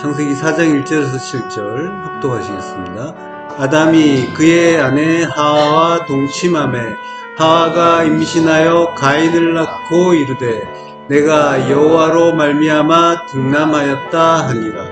창세기 4장 1절에서 7절 합독하시겠습니다. 아담이 그의 아내 하와와 동침하매 하와가 임신하여 가인을 낳고 이르되 내가 여호와로 말미암아 등남하였다 하니라.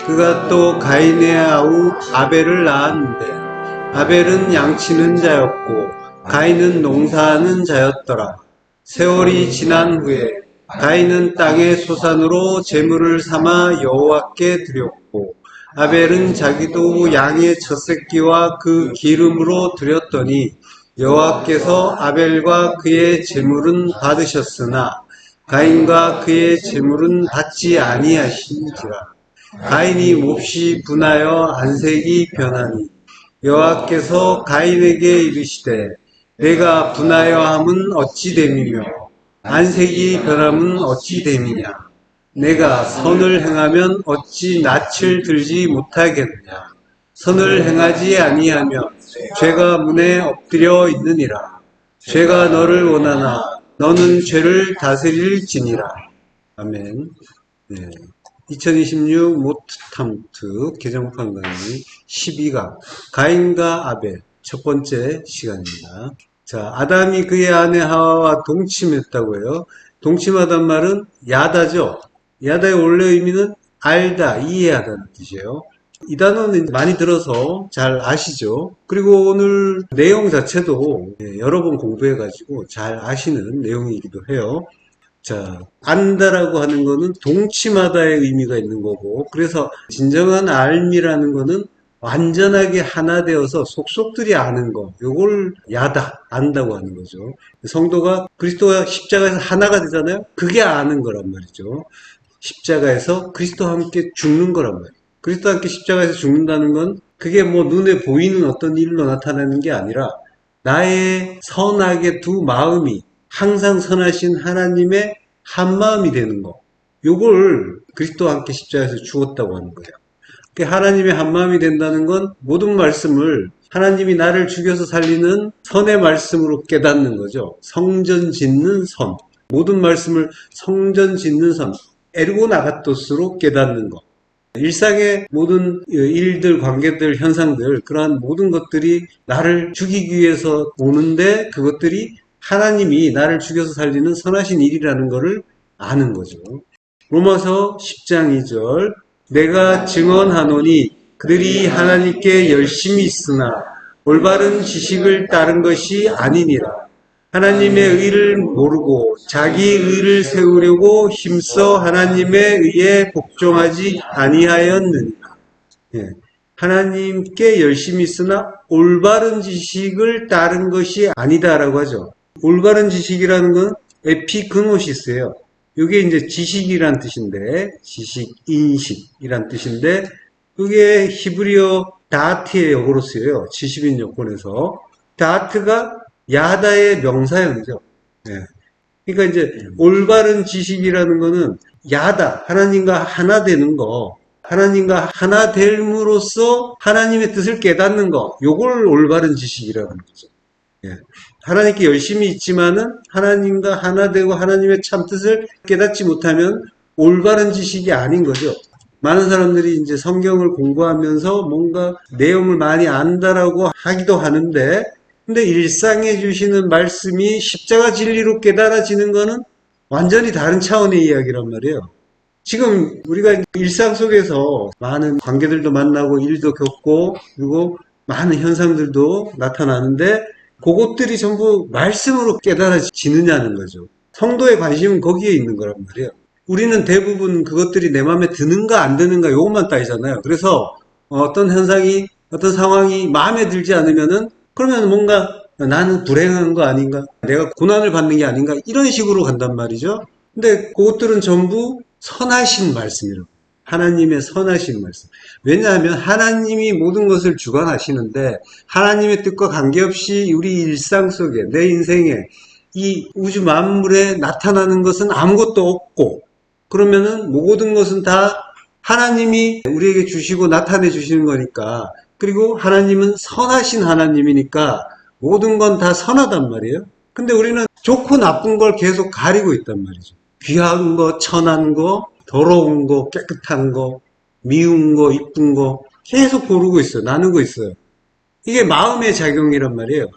그가 또 가인의 아우 아벨을 낳았는데 아벨은 양치는 자였고 가인은 농사하는 자였더라. 세월이 지난 후에 가인은 땅의 소산으로 제물을 삼아 여호와께 드렸고 아벨은 자기도 양의 젖새끼와 그 기름으로 드렸더니 여호와께서 아벨과 그의 제물은 받으셨으나 가인과 그의 제물은 받지 아니하시니라. 가인이 몹시 분하여 안색이 변하니 여호와께서 가인에게 이르시되 내가 분하여 함은 어찌 됨이며 안색이 변함은 어찌 됨이냐. 내가 선을 행하면 어찌 낯을 들지 못하겠느냐. 선을 행하지 아니하면 죄가 문에 엎드려 있느니라. 죄가 너를 원하나 너는 죄를 다스릴지니라. 아멘. 네. 2026 모트탐트 개정판 강의 12강 가인과 아벨 첫 번째 시간입니다. 자, 아담이 그의 아내 하와와 동침했다고 해요. 동침하단 말은 야다죠. 야다의 원래 의미는 알다, 이해하다는 뜻이에요. 이 단어는 많이 들어서 잘 아시죠. 그리고 오늘 내용 자체도 여러 번 공부해가지고 잘 아시는 내용이기도 해요. 자, 안다라고 하는 거는 동침하다의 의미가 있는 거고, 그래서 진정한 알미라는 거는 완전하게 하나 되어서 속속들이 아는 거, 요걸 야다, 안다고 하는 거죠. 성도가 그리스도와 십자가에서 하나가 되잖아요. 그게 아는 거란 말이죠. 십자가에서 그리스도와 함께 죽는 거란 말이에요. 그리스도와 함께 십자가에서 죽는다는 건 그게 뭐 눈에 보이는 어떤 일로 나타나는 게 아니라 나의 선악의 두 마음이 항상 선하신 하나님의 한 마음이 되는 거. 요걸 그리스도와 함께 십자가에서 죽었다고 하는 거예요. 하나님의 한 마음이 된다는 건 모든 말씀을 하나님이 나를 죽여서 살리는 선의 말씀으로 깨닫는 거죠. 성전 짓는 선. 모든 말씀을 성전 짓는 선. 에르고 나가토스로 깨닫는 것. 일상의 모든 일들, 관계들, 현상들, 그러한 모든 것들이 나를 죽이기 위해서 오는데 그것들이 하나님이 나를 죽여서 살리는 선하신 일이라는 것을 아는 거죠. 로마서 10장 2절 내가 증언하노니 그들이 하나님께 열심히 있으나 올바른 지식을 따른 것이 아니니라. 하나님의 의를 모르고 자기 의를 세우려고 힘써 하나님의 의에 복종하지 아니하였느니라. 예. 하나님께 열심히 있으나 올바른 지식을 따른 것이 아니다라고 하죠. 올바른 지식이라는 건 에피그노시스예요. 이게 이제 지식이란 뜻인데, 지식, 인식이란 뜻인데, 그게 히브리어 다트의 역으로 쓰여요. 지식인 여권에서. 다트가 야다의 명사형이죠. 예. 그러니까 이제 올바른 지식이라는 거는 야다, 하나님과 하나 되는 거, 하나님과 하나 됨으로써 하나님의 뜻을 깨닫는 거, 요걸 올바른 지식이라는 거죠. 예. 하나님께 열심히 있지만은 하나님과 하나 되고 하나님의 참 뜻을 깨닫지 못하면 올바른 지식이 아닌 거죠. 많은 사람들이 이제 성경을 공부하면서 뭔가 내용을 많이 안다라고 하기도 하는데, 근데 일상에 주시는 말씀이 십자가 진리로 깨달아지는 거는 완전히 다른 차원의 이야기란 말이에요. 지금 우리가 일상 속에서 많은 관계들도 만나고 일도 겪고 그리고 많은 현상들도 나타나는데 그것들이 전부 말씀으로 깨달아지느냐는 거죠. 성도의 관심은 거기에 있는 거란 말이에요. 우리는 대부분 그것들이 내 마음에 드는가 안 드는가 이것만 따지잖아요. 그래서 어떤 현상이 어떤 상황이 마음에 들지 않으면은 그러면 뭔가 나는 불행한 거 아닌가? 내가 고난을 받는 게 아닌가? 이런 식으로 간단 말이죠. 근데 그것들은 전부 선하신 말씀이라고. 하나님의 선하신 말씀. 왜냐하면 하나님이 모든 것을 주관하시는데 하나님의 뜻과 관계없이 우리 일상 속에 내 인생에 이 우주 만물에 나타나는 것은 아무것도 없고 그러면은 모든 것은 다 하나님이 우리에게 주시고 나타내 주시는 거니까 그리고 하나님은 선하신 하나님이니까 모든 건 다 선하단 말이에요. 근데 우리는 좋고 나쁜 걸 계속 가리고 있단 말이죠. 귀한 거, 천한 거, 더러운 거, 깨끗한 거, 미운 거, 이쁜 거 계속 고르고 있어요. 나누고 있어요. 이게 마음의 작용이란 말이에요.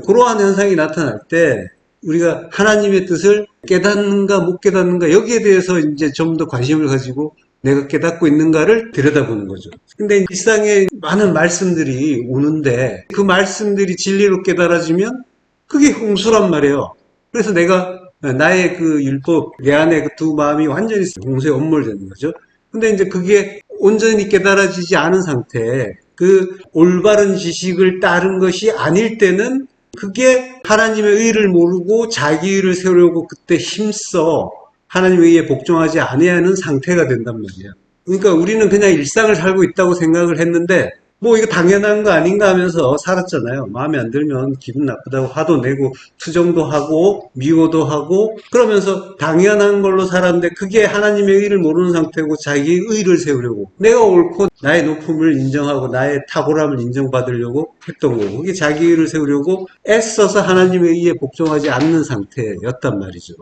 그러한 현상이 나타날 때 우리가 하나님의 뜻을 깨닫는가 못 깨닫는가 여기에 대해서 이제 좀 더 관심을 가지고 내가 깨닫고 있는가를 들여다보는 거죠. 근데 일상에 많은 말씀들이 오는데 그 말씀들이 진리로 깨달아지면 그게 홍수란 말이에요. 그래서 내가 나의 그 율법, 내 안에 그 두 마음이 완전히 홍수에 엄몰되는 거죠. 근데 이제 그게 온전히 깨달아지지 않은 상태에 그 올바른 지식을 따른 것이 아닐 때는 그게 하나님의 의를 모르고 자기 의를 세우려고 그때 힘써 하나님의 의에 복종하지 아니하는 상태가 된단 말이에요. 그러니까 우리는 그냥 일상을 살고 있다고 생각을 했는데 뭐 이거 당연한 거 아닌가 하면서 살았잖아요. 마음에 안 들면 기분 나쁘다고 화도 내고 투정도 하고 미워도 하고 그러면서 당연한 걸로 살았는데 그게 하나님의 의를 모르는 상태고 자기 의를 세우려고 내가 옳고 나의 높음을 인정하고 나의 탁월함을 인정받으려고 했던 거고 그게 자기 의를 세우려고 애써서 하나님의 의에 복종하지 않는 상태였단 말이죠.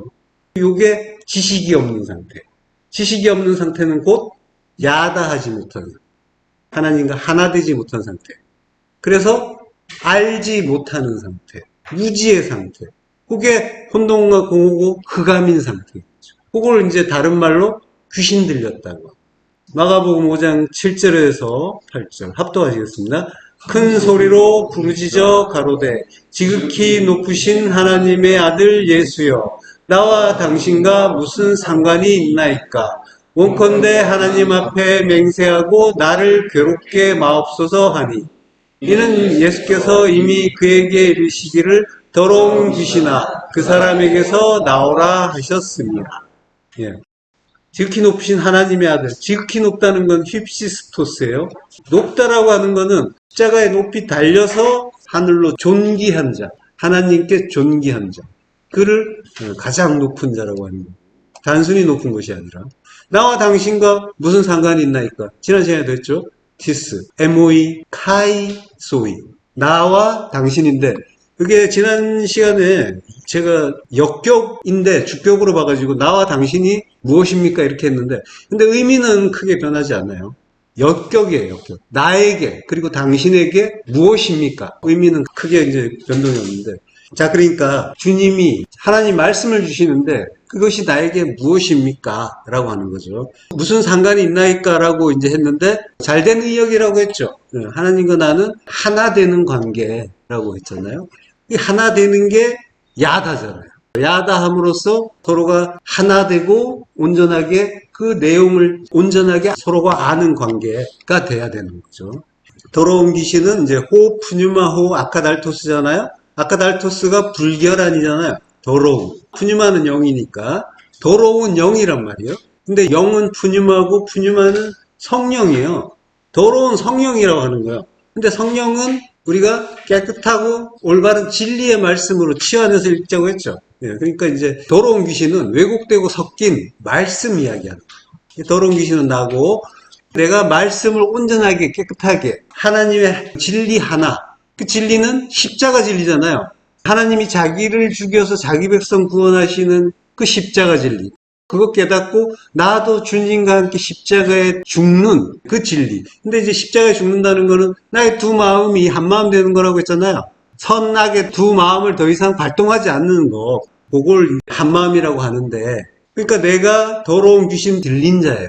이게 지식이 없는 상태. 지식이 없는 상태는 곧 야다하지 못하는 하나님과 하나 되지 못한 상태. 그래서 알지 못하는 상태. 무지의 상태. 그게 혼돈과 공허고 흑암인 상태죠. 그걸 이제 다른 말로 귀신 들렸다고. 마가복음 5장 7절에서 8절 합독하시겠습니다. 큰 소리로 부르짖어 가로되 지극히 높으신 하나님의 아들 예수여 나와 당신과 무슨 상관이 있나이까 원컨대 하나님 앞에 맹세하고 나를 괴롭게 마옵소서 하니 이는 예수께서 이미 그에게 이르시기를 더러운 귀신아 그 사람에게서 나오라 하셨습니다. 예. 지극히 높으신 하나님의 아들. 지극히 높다는 건 휩시스토스예요. 높다라고 하는 거는 십자가에 높이 달려서 하늘로 존귀한 자, 하나님께 존귀한 자. 그를 가장 높은 자라고 하는 거예요. 단순히 높은 것이 아니라 나와 당신과 무슨 상관이 있나이까? 지난 시간에도 했죠. 티스, MOE, 카이, 소이. 나와 당신인데 그게 지난 시간에 제가 역격인데 주격으로 봐가지고 나와 당신이 무엇입니까? 이렇게 했는데 근데 의미는 크게 변하지 않아요. 역격이에요, 역격. 나에게 그리고 당신에게 무엇입니까? 의미는 크게 이제 변동이 없는데 자, 그러니까 주님이 하나님 말씀을 주시는데 그것이 나에게 무엇입니까? 라고 하는 거죠. 무슨 상관이 있나이까? 라고 이제 했는데 잘된 의역이라고 했죠. 하나님과 나는 하나 되는 관계라고 했잖아요. 이 하나 되는 게 야다잖아요. 야다함으로써 서로가 하나 되고 온전하게 그 내용을 온전하게 서로가 아는 관계가 돼야 되는 거죠. 더러운 귀신은 이제 호, 푸뉴마, 호, 아카달토스잖아요. 아카달토스가 불결한이잖아요. 더러운. 푸뉴마는 영이니까 더러운 영이란 말이에요. 근데 영은 푸뉴마고 푸뉴마는 성령이에요. 더러운 성령이라고 하는 거예요. 근데 성령은 우리가 깨끗하고 올바른 진리의 말씀으로 치환해서 읽자고 했죠. 예, 그러니까 이제 더러운 귀신은 왜곡되고 섞인 말씀 이야기하는 거예요. 더러운 귀신은 나고 내가 말씀을 온전하게 깨끗하게 하나님의 진리 하나 그 진리는 십자가 진리잖아요. 하나님이 자기를 죽여서 자기 백성 구원하시는 그 십자가 진리. 그거 깨닫고 나도 주님과 함께 십자가에 죽는 그 진리. 근데 이제 십자가에 죽는다는 거는 나의 두 마음이 한 마음 되는 거라고 했잖아요. 선악의 두 마음을 더 이상 발동하지 않는 거. 그걸 한 마음이라고 하는데 그러니까 내가 더러운 귀신 들린 자예요.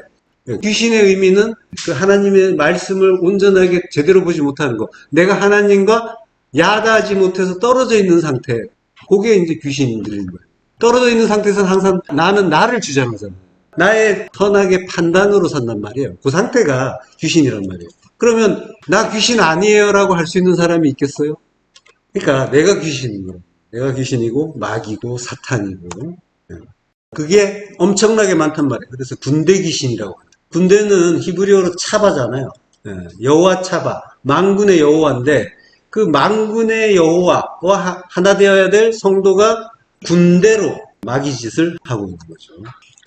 귀신의 의미는 그 하나님의 말씀을 온전하게 제대로 보지 못하는 거. 내가 하나님과 야다하지 못해서 떨어져 있는 상태. 그게 이제 귀신이 들린 거예요. 떨어져 있는 상태에서는 항상 나는 나를 주장하잖아요. 나의 선악의 판단으로 산단 말이에요. 그 상태가 귀신이란 말이에요. 그러면 나 귀신 아니에요 라고 할 수 있는 사람이 있겠어요? 그러니까 내가 귀신인 거예요. 내가 귀신이고 마귀고 사탄이고 그게 엄청나게 많단 말이에요. 그래서 군대 귀신이라고 해요. 군대는 히브리어로 차바잖아요. 여호와 차바, 만군의 여호와인데 그 만군의 여호와와 하나 되어야 될 성도가 군대로 마귀 짓을 하고 있는 거죠.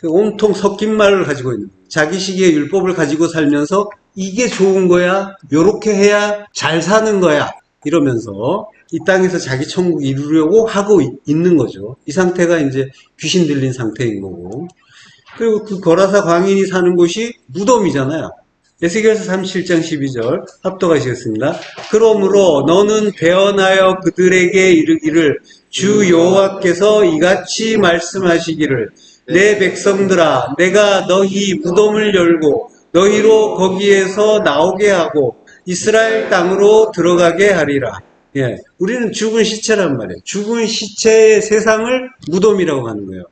온통 섞인 말을 가지고 있는 거예요. 자기식의 율법을 가지고 살면서 이게 좋은 거야, 요렇게 해야 잘 사는 거야 이러면서 이 땅에서 자기 천국 이루려고 하고 있는 거죠. 이 상태가 이제 귀신 들린 상태인 거고 그리고 그 거라사 광인이 사는 곳이 무덤이잖아요. 에스겔서 37장 12절 합독하시겠습니다. 그러므로 너는 대언하여 그들에게 이르기를 주 여호와께서 이같이 말씀하시기를 내 백성들아 내가 너희 무덤을 열고 너희로 거기에서 나오게 하고 이스라엘 땅으로 들어가게 하리라. 예, 우리는 죽은 시체란 말이에요. 죽은 시체의 세상을 무덤이라고 하는 거예요.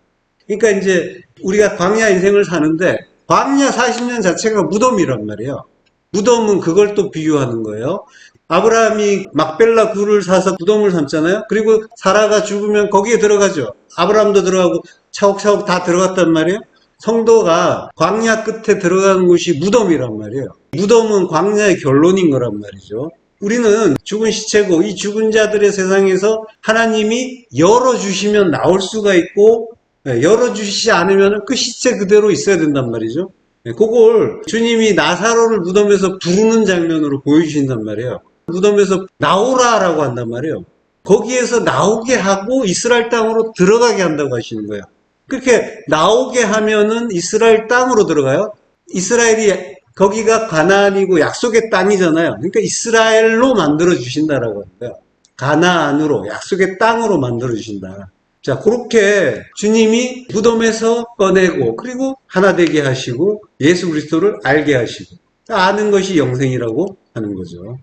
그러니까 이제 우리가 광야 인생을 사는데 광야 40년 자체가 무덤이란 말이에요. 무덤은 그걸 또 비유하는 거예요. 아브라함이 막벨라 굴을 사서 무덤을 삼잖아요. 그리고 사라가 죽으면 거기에 들어가죠. 아브라함도 들어가고 차곡차곡 다 들어갔단 말이에요. 성도가 광야 끝에 들어가는 곳이 무덤이란 말이에요. 무덤은 광야의 결론인 거란 말이죠. 우리는 죽은 시체고 이 죽은 자들의 세상에서 하나님이 열어주시면 나올 수가 있고 열어주시지 않으면 그 시체 그대로 있어야 된단 말이죠. 그걸 주님이 나사로를 무덤에서 부르는 장면으로 보여주신단 말이에요. 무덤에서 나오라라고 한단 말이에요. 거기에서 나오게 하고 이스라엘 땅으로 들어가게 한다고 하시는 거예요. 그렇게 나오게 하면은 이스라엘 땅으로 들어가요. 이스라엘이 거기가 가나안이고 약속의 땅이잖아요. 그러니까 이스라엘로 만들어 주신다라고 하는 거예요. 가나안으로 약속의 땅으로 만들어 주신다. 자, 그렇게 주님이 무덤에서 꺼내고 그리고 하나 되게 하시고 예수 그리스도를 알게 하시고 아는 것이 영생이라고 하는 거죠.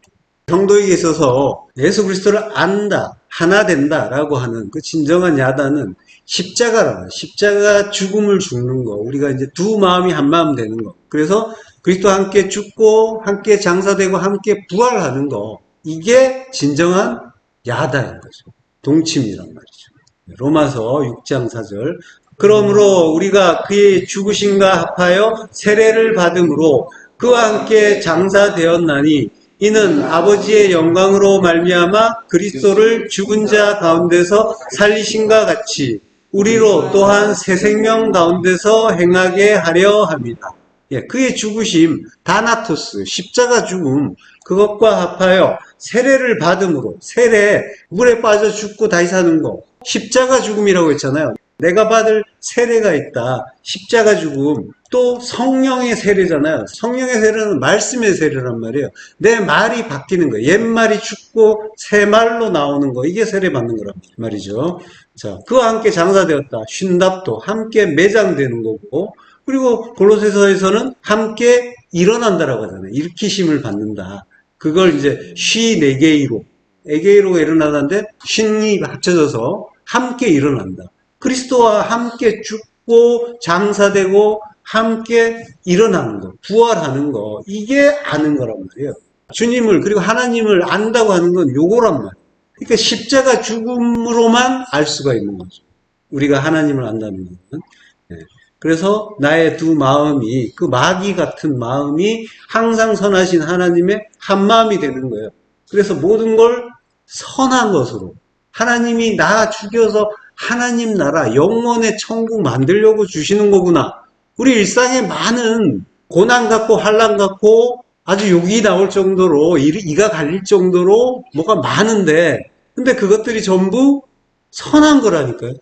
성도에게 있어서 예수 그리스도를 안다, 하나 된다라고 하는 그 진정한 야단은 십자가라. 십자가 죽음을 죽는 거. 우리가 이제 두 마음이 한 마음 되는 거. 그래서 그리스도와 함께 죽고 함께 장사되고 함께 부활하는 거. 이게 진정한 야단인 거죠. 동침이란 말이죠. 로마서 6장 4절. 그러므로 우리가 그의 죽으심과 합하여 세례를 받음으로 그와 함께 장사되었나니 이는 아버지의 영광으로 말미암아 그리스도를 죽은 자 가운데서 살리심과 같이 우리로 또한 새 생명 가운데서 행하게 하려 합니다. 예, 그의 죽으심, 다나토스, 십자가 죽음, 그것과 합하여 세례를 받음으로, 세례, 물에 빠져 죽고 다시 사는 거, 십자가 죽음이라고 했잖아요. 내가 받을 세례가 있다. 십자가 죽음. 또 성령의 세례잖아요. 성령의 세례는 말씀의 세례란 말이에요. 내 말이 바뀌는 거예요. 옛말이 죽고 새 말로 나오는 거. 이게 세례 받는 거란 말이죠. 자, 그와 함께 장사되었다. 쉰답도 함께 매장되는 거고. 그리고 골로새서에서는 함께 일어난다라고 하잖아요. 일으키심을 받는다. 그걸 이제 쉬네게이로, 에게이로가 일어나는데 쉰이 합쳐져서 함께 일어난다. 그리스도와 함께 죽고 장사되고 함께 일어나는 거, 부활하는 거, 이게 아는 거란 말이에요. 주님을 그리고 하나님을 안다고 하는 건 요거란 말이에요. 그러니까 십자가 죽음으로만 알 수가 있는 거죠. 우리가 하나님을 안다는 것은. 네. 그래서 나의 두 마음이, 그 마귀 같은 마음이 항상 선하신 하나님의 한 마음이 되는 거예요. 그래서 모든 걸 선한 것으로 하나님이 나 죽여서 하나님 나라, 영원의 천국 만들려고 주시는 거구나. 우리 일상에 많은 고난 같고 환난 같고 아주 욕이 나올 정도로 이가 갈릴 정도로 뭐가 많은데 근데 그것들이 전부 선한 거라니까요.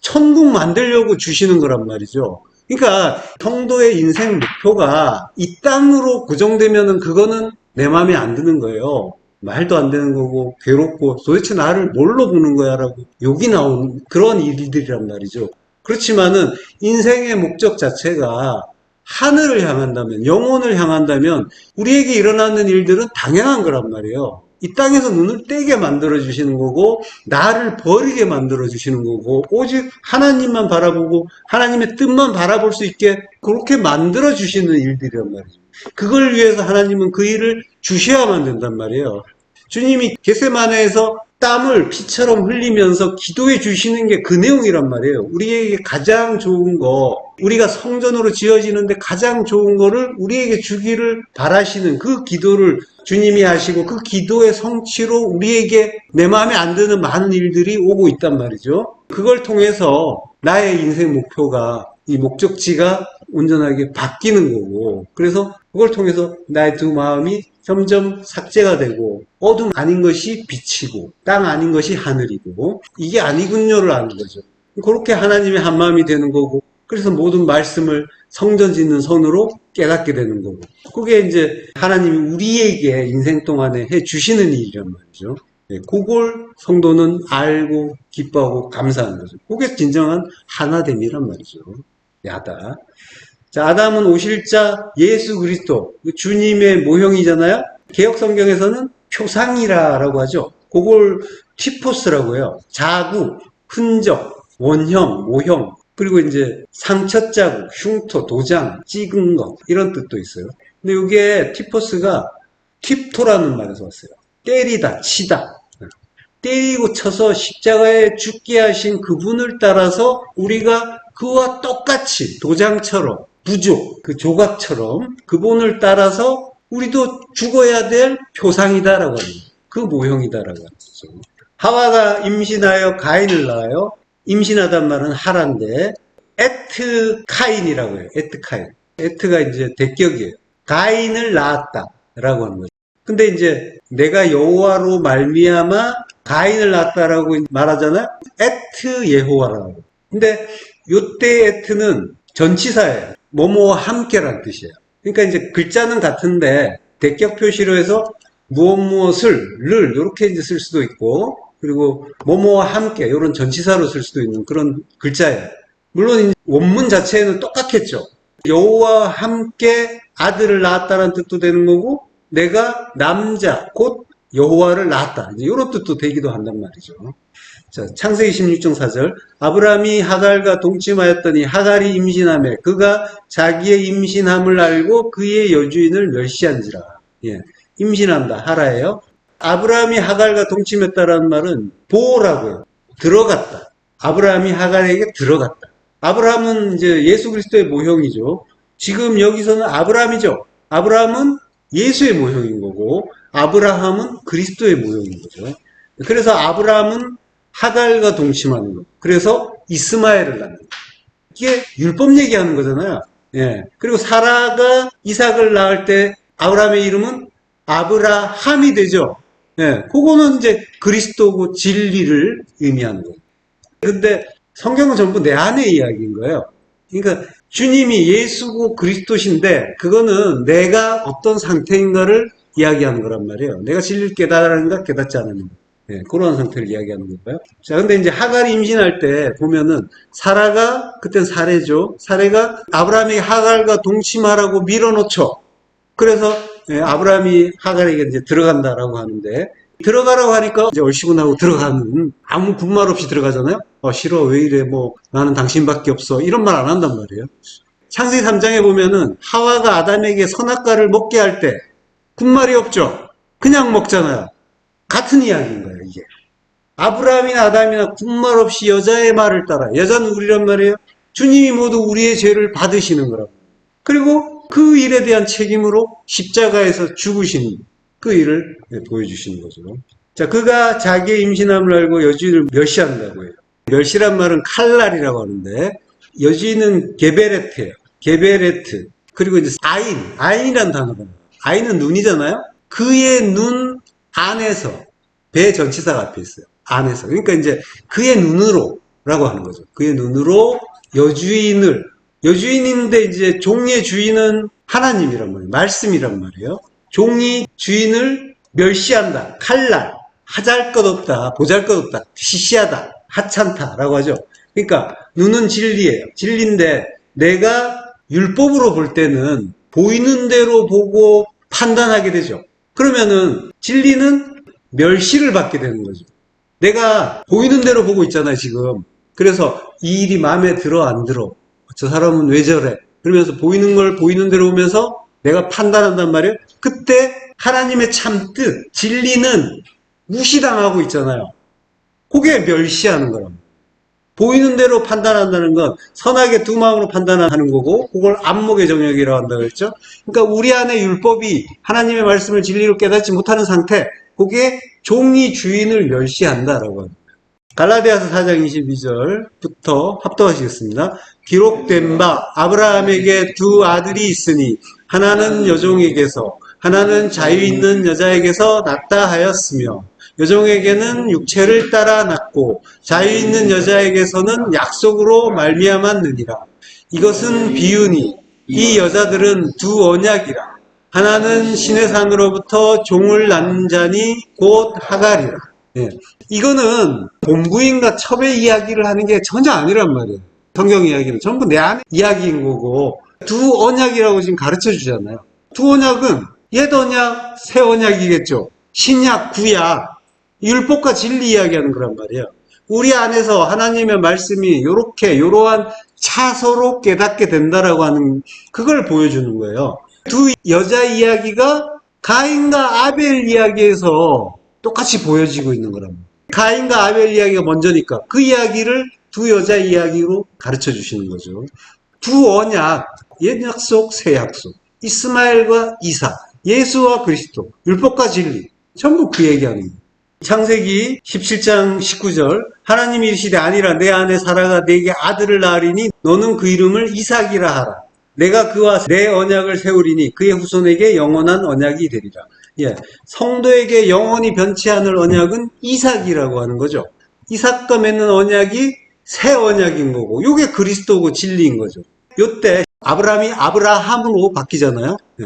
천국 만들려고 주시는 거란 말이죠. 그러니까 성도의 인생 목표가 이 땅으로 고정되면은 그거는 내 마음에 안 드는 거예요. 말도 안 되는 거고 괴롭고 도대체 나를 뭘로 보는 거야 라고 욕이 나오는 그런 일들이란 말이죠. 그렇지만은 인생의 목적 자체가 하늘을 향한다면, 영혼을 향한다면 우리에게 일어나는 일들은 당연한 거란 말이에요. 이 땅에서 눈을 떼게 만들어주시는 거고 나를 버리게 만들어주시는 거고 오직 하나님만 바라보고 하나님의 뜻만 바라볼 수 있게 그렇게 만들어주시는 일들이란 말이죠. 그걸 위해서 하나님은 그 일을 주셔야만 된단 말이에요. 주님이 겟세마네에서 땀을 피처럼 흘리면서 기도해 주시는 게 그 내용이란 말이에요. 우리에게 가장 좋은 거, 우리가 성전으로 지어지는데 가장 좋은 거를 우리에게 주기를 바라시는 그 기도를 주님이 하시고 그 기도의 성취로 우리에게 내 마음에 안 드는 많은 일들이 오고 있단 말이죠. 그걸 통해서 나의 인생 목표가 이 목적지가 온전하게 바뀌는 거고 그래서 그걸 통해서 나의 두 마음이 점점 삭제가 되고 어둠 아닌 것이 빛이고 땅 아닌 것이 하늘이고 이게 아니군요를 아는 거죠. 그렇게 하나님의 한 마음이 되는 거고 그래서 모든 말씀을 성전 짓는 손으로 깨닫게 되는 거고. 그게 이제 하나님이 우리에게 인생 동안에 해 주시는 일이란 말이죠. 예, 그걸 성도는 알고 기뻐하고 감사하는 거죠. 그게 진정한 하나됨이란 말이죠. 야다. 자, 아담은 오실자 예수 그리스도, 주님의 모형이잖아요. 개역 성경에서는 표상이라고 하죠. 그걸 티포스라고 해요. 자국, 흔적, 원형, 모형, 그리고 이제 상처 자국, 흉터, 도장, 찍은 것, 이런 뜻도 있어요. 근데 이게 티포스가 팁토라는 말에서 왔어요. 때리다, 치다. 때리고 쳐서 십자가에 죽게 하신 그분을 따라서 우리가 그와 똑같이 도장처럼, 부족, 그 조각처럼 그분을 따라서 우리도 죽어야 될 표상이다라고 하는 거예요. 그 모형이다라고 하는 거죠. 하와가 임신하여 가인을 낳아요. 임신하단 말은 하란데, 에트 카인이라고 해요. 에트 카인. 에트가 이제 대격이에요. 가인을 낳았다라고 하는 거죠. 근데 이제 내가 여호와로 말미암아 가인을 낳았다라고 말하잖아요. 에트 예호와라고. 근데 요때 에트는 전치사예요. 뭐뭐와 함께라는 뜻이에요. 그러니까 이제 글자는 같은데 대격 표시로 해서 무엇을 이렇게 이제 쓸 수도 있고, 그리고 뭐뭐와 함께 이런 전치사로 쓸 수도 있는 그런 글자예요. 물론 원문 자체는 똑같겠죠. 여호와와 함께 아들을 낳았다는 뜻도 되는 거고, 내가 남자 곧 여호와를 낳았다, 이제 이런 뜻도 되기도 한단 말이죠. 자, 창세기 16장 4절. 아브라함이 하갈과 동침하였더니 하갈이 임신하매 그가 자기의 임신함을 알고 그의 여주인을 멸시한지라. 예, 임신한다, 하라예요. 아브라함이 하갈과 동침했다라는 말은 보라고 해요. 들어갔다. 아브라함이 하갈에게 들어갔다. 아브라함은 이제 예수 그리스도의 모형이죠. 지금 여기서는 아브라함이죠. 아브라함은 예수의 모형인 거고, 아브라함은 그리스도의 모형인 거죠. 그래서 아브라함은 하갈과 동침하는 거. 그래서 이스마엘을 낳는 거. 이게 율법 얘기하는 거잖아요. 예. 그리고 사라가 이삭을 낳을 때 아브라함의 이름은 아브라함이 되죠. 예. 그거는 이제 그리스도고 진리를 의미하는 거예요. 근데 성경은 전부 내 안의 이야기인 거예요. 그러니까 주님이 예수고 그리스도신데 그거는 내가 어떤 상태인가를 이야기하는 거란 말이에요. 내가 진리를 깨달았는가 깨닫지 않았는가. 네, 그런 상태를 이야기하는 건가요? 자, 근데 이제 하갈이 임신할 때 보면은 사라가, 그땐 사례죠. 사례가 아브라함이 하갈과 동침하라고 밀어놓죠. 그래서 아브라함이 하갈에게 이제 들어간다라고 하는데, 들어가라고 하니까 이제 얼씨구나하고 들어가는, 아무 군말 없이 들어가잖아요. 싫어, 왜 이래, 뭐 나는 당신밖에 없어, 이런 말 안 한단 말이에요. 창세기 3장에 보면은 하와가 아담에게 선악과를 먹게 할 때 군말이 없죠. 그냥 먹잖아요. 같은 이야기인 거예요, 이게. 아브라함이나 아담이나 군말 없이 여자의 말을 따라, 여자는 우리란 말이에요. 주님이 모두 우리의 죄를 받으시는 거라고. 그리고 그 일에 대한 책임으로 십자가에서 죽으신 그 일을 보여주시는 거죠. 자, 그가 자기의 임신함을 알고 여주인을 멸시한다고 해요. 멸시란 말은 칼날이라고 하는데, 여주인은 게베레트예요. 게베레트. 그리고 이제 아인이란 단어가 나와요. 아인은 눈이잖아요. 그의 눈 안에서, 배 전치사가 앞에 있어요. 안에서. 그러니까 이제 그의 눈으로 라고 하는 거죠. 그의 눈으로 여주인인데 이제 종의 주인은 하나님이란 말이에요. 말씀이란 말이에요. 종이 주인을 멸시한다. 칼날. 하잘것없다. 보잘것없다. 시시하다. 하찮다라고 하죠. 그러니까 눈은 진리예요. 진리인데 내가 율법으로 볼 때는 보이는 대로 보고 판단하게 되죠. 그러면은 진리는 멸시를 받게 되는 거죠. 내가 보이는 대로 보고 있잖아요, 지금. 그래서 이 일이 마음에 들어, 안 들어? 저 사람은 왜 저래? 그러면서 보이는 걸 보이는 대로 보면서 내가 판단한단 말이에요. 그때 하나님의 참 뜻, 진리는 무시당하고 있잖아요. 그게 멸시하는 거랍니다. 보이는 대로 판단한다는 건 선악의 두 마음으로 판단하는 거고, 그걸 안목의 정욕이라고 한다고 했죠. 그러니까 우리 안에 율법이 하나님의 말씀을 진리로 깨닫지 못하는 상태, 그게 종이 주인을 멸시한다라고 합니다. 갈라디아서 4장 22절부터 합독하시겠습니다. 기록된 바 아브라함에게 두 아들이 있으니 하나는 여종에게서 하나는 자유 있는 여자에게서 낳다 하였으며 여종에게는 육체를 따라 낳고 자유 있는 여자에게서는 약속으로 말미암았느니라. 이것은 비유니 이 여자들은 두 언약이라. 하나는 신의 산으로부터 종을 낳는 자니 곧 하갈이라. 예. 이거는 본부인과 첩의 이야기를 하는 게 전혀 아니란 말이에요. 성경 이야기는 전부 내 안의 이야기인 거고, 두 언약이라고 지금 가르쳐 주잖아요. 두 언약은 옛 언약, 새 언약이겠죠. 신약, 구약, 율법과 진리 이야기하는 거란 말이에요. 우리 안에서 하나님의 말씀이 요러한 차서로 깨닫게 된다라고 하는, 그걸 보여주는 거예요. 두 여자 이야기가 가인과 아벨 이야기에서 똑같이 보여지고 있는 거랍니다. 가인과 아벨 이야기가 먼저니까 그 이야기를 두 여자 이야기로 가르쳐 주시는 거죠. 두 언약, 옛 약속, 새 약속, 이스마엘과 이삭, 예수와 그리스도, 율법과 진리, 전부 그 얘기하는 거예요. 창세기 17장 19절, 하나님이 이르시되 아니라 내 아내 사라가 내게 아들을 낳으리니 너는 그 이름을 이삭이라 하라. 내가 그와 내 언약을 세우리니 그의 후손에게 영원한 언약이 되리라. 예, 성도에게 영원히 변치 않을 언약은 이삭이라고 하는 거죠. 이삭과 맺는 언약이 새 언약인 거고, 요게 그리스도고 진리인 거죠. 요때 아브라함이 아브라함으로 바뀌잖아요. 예,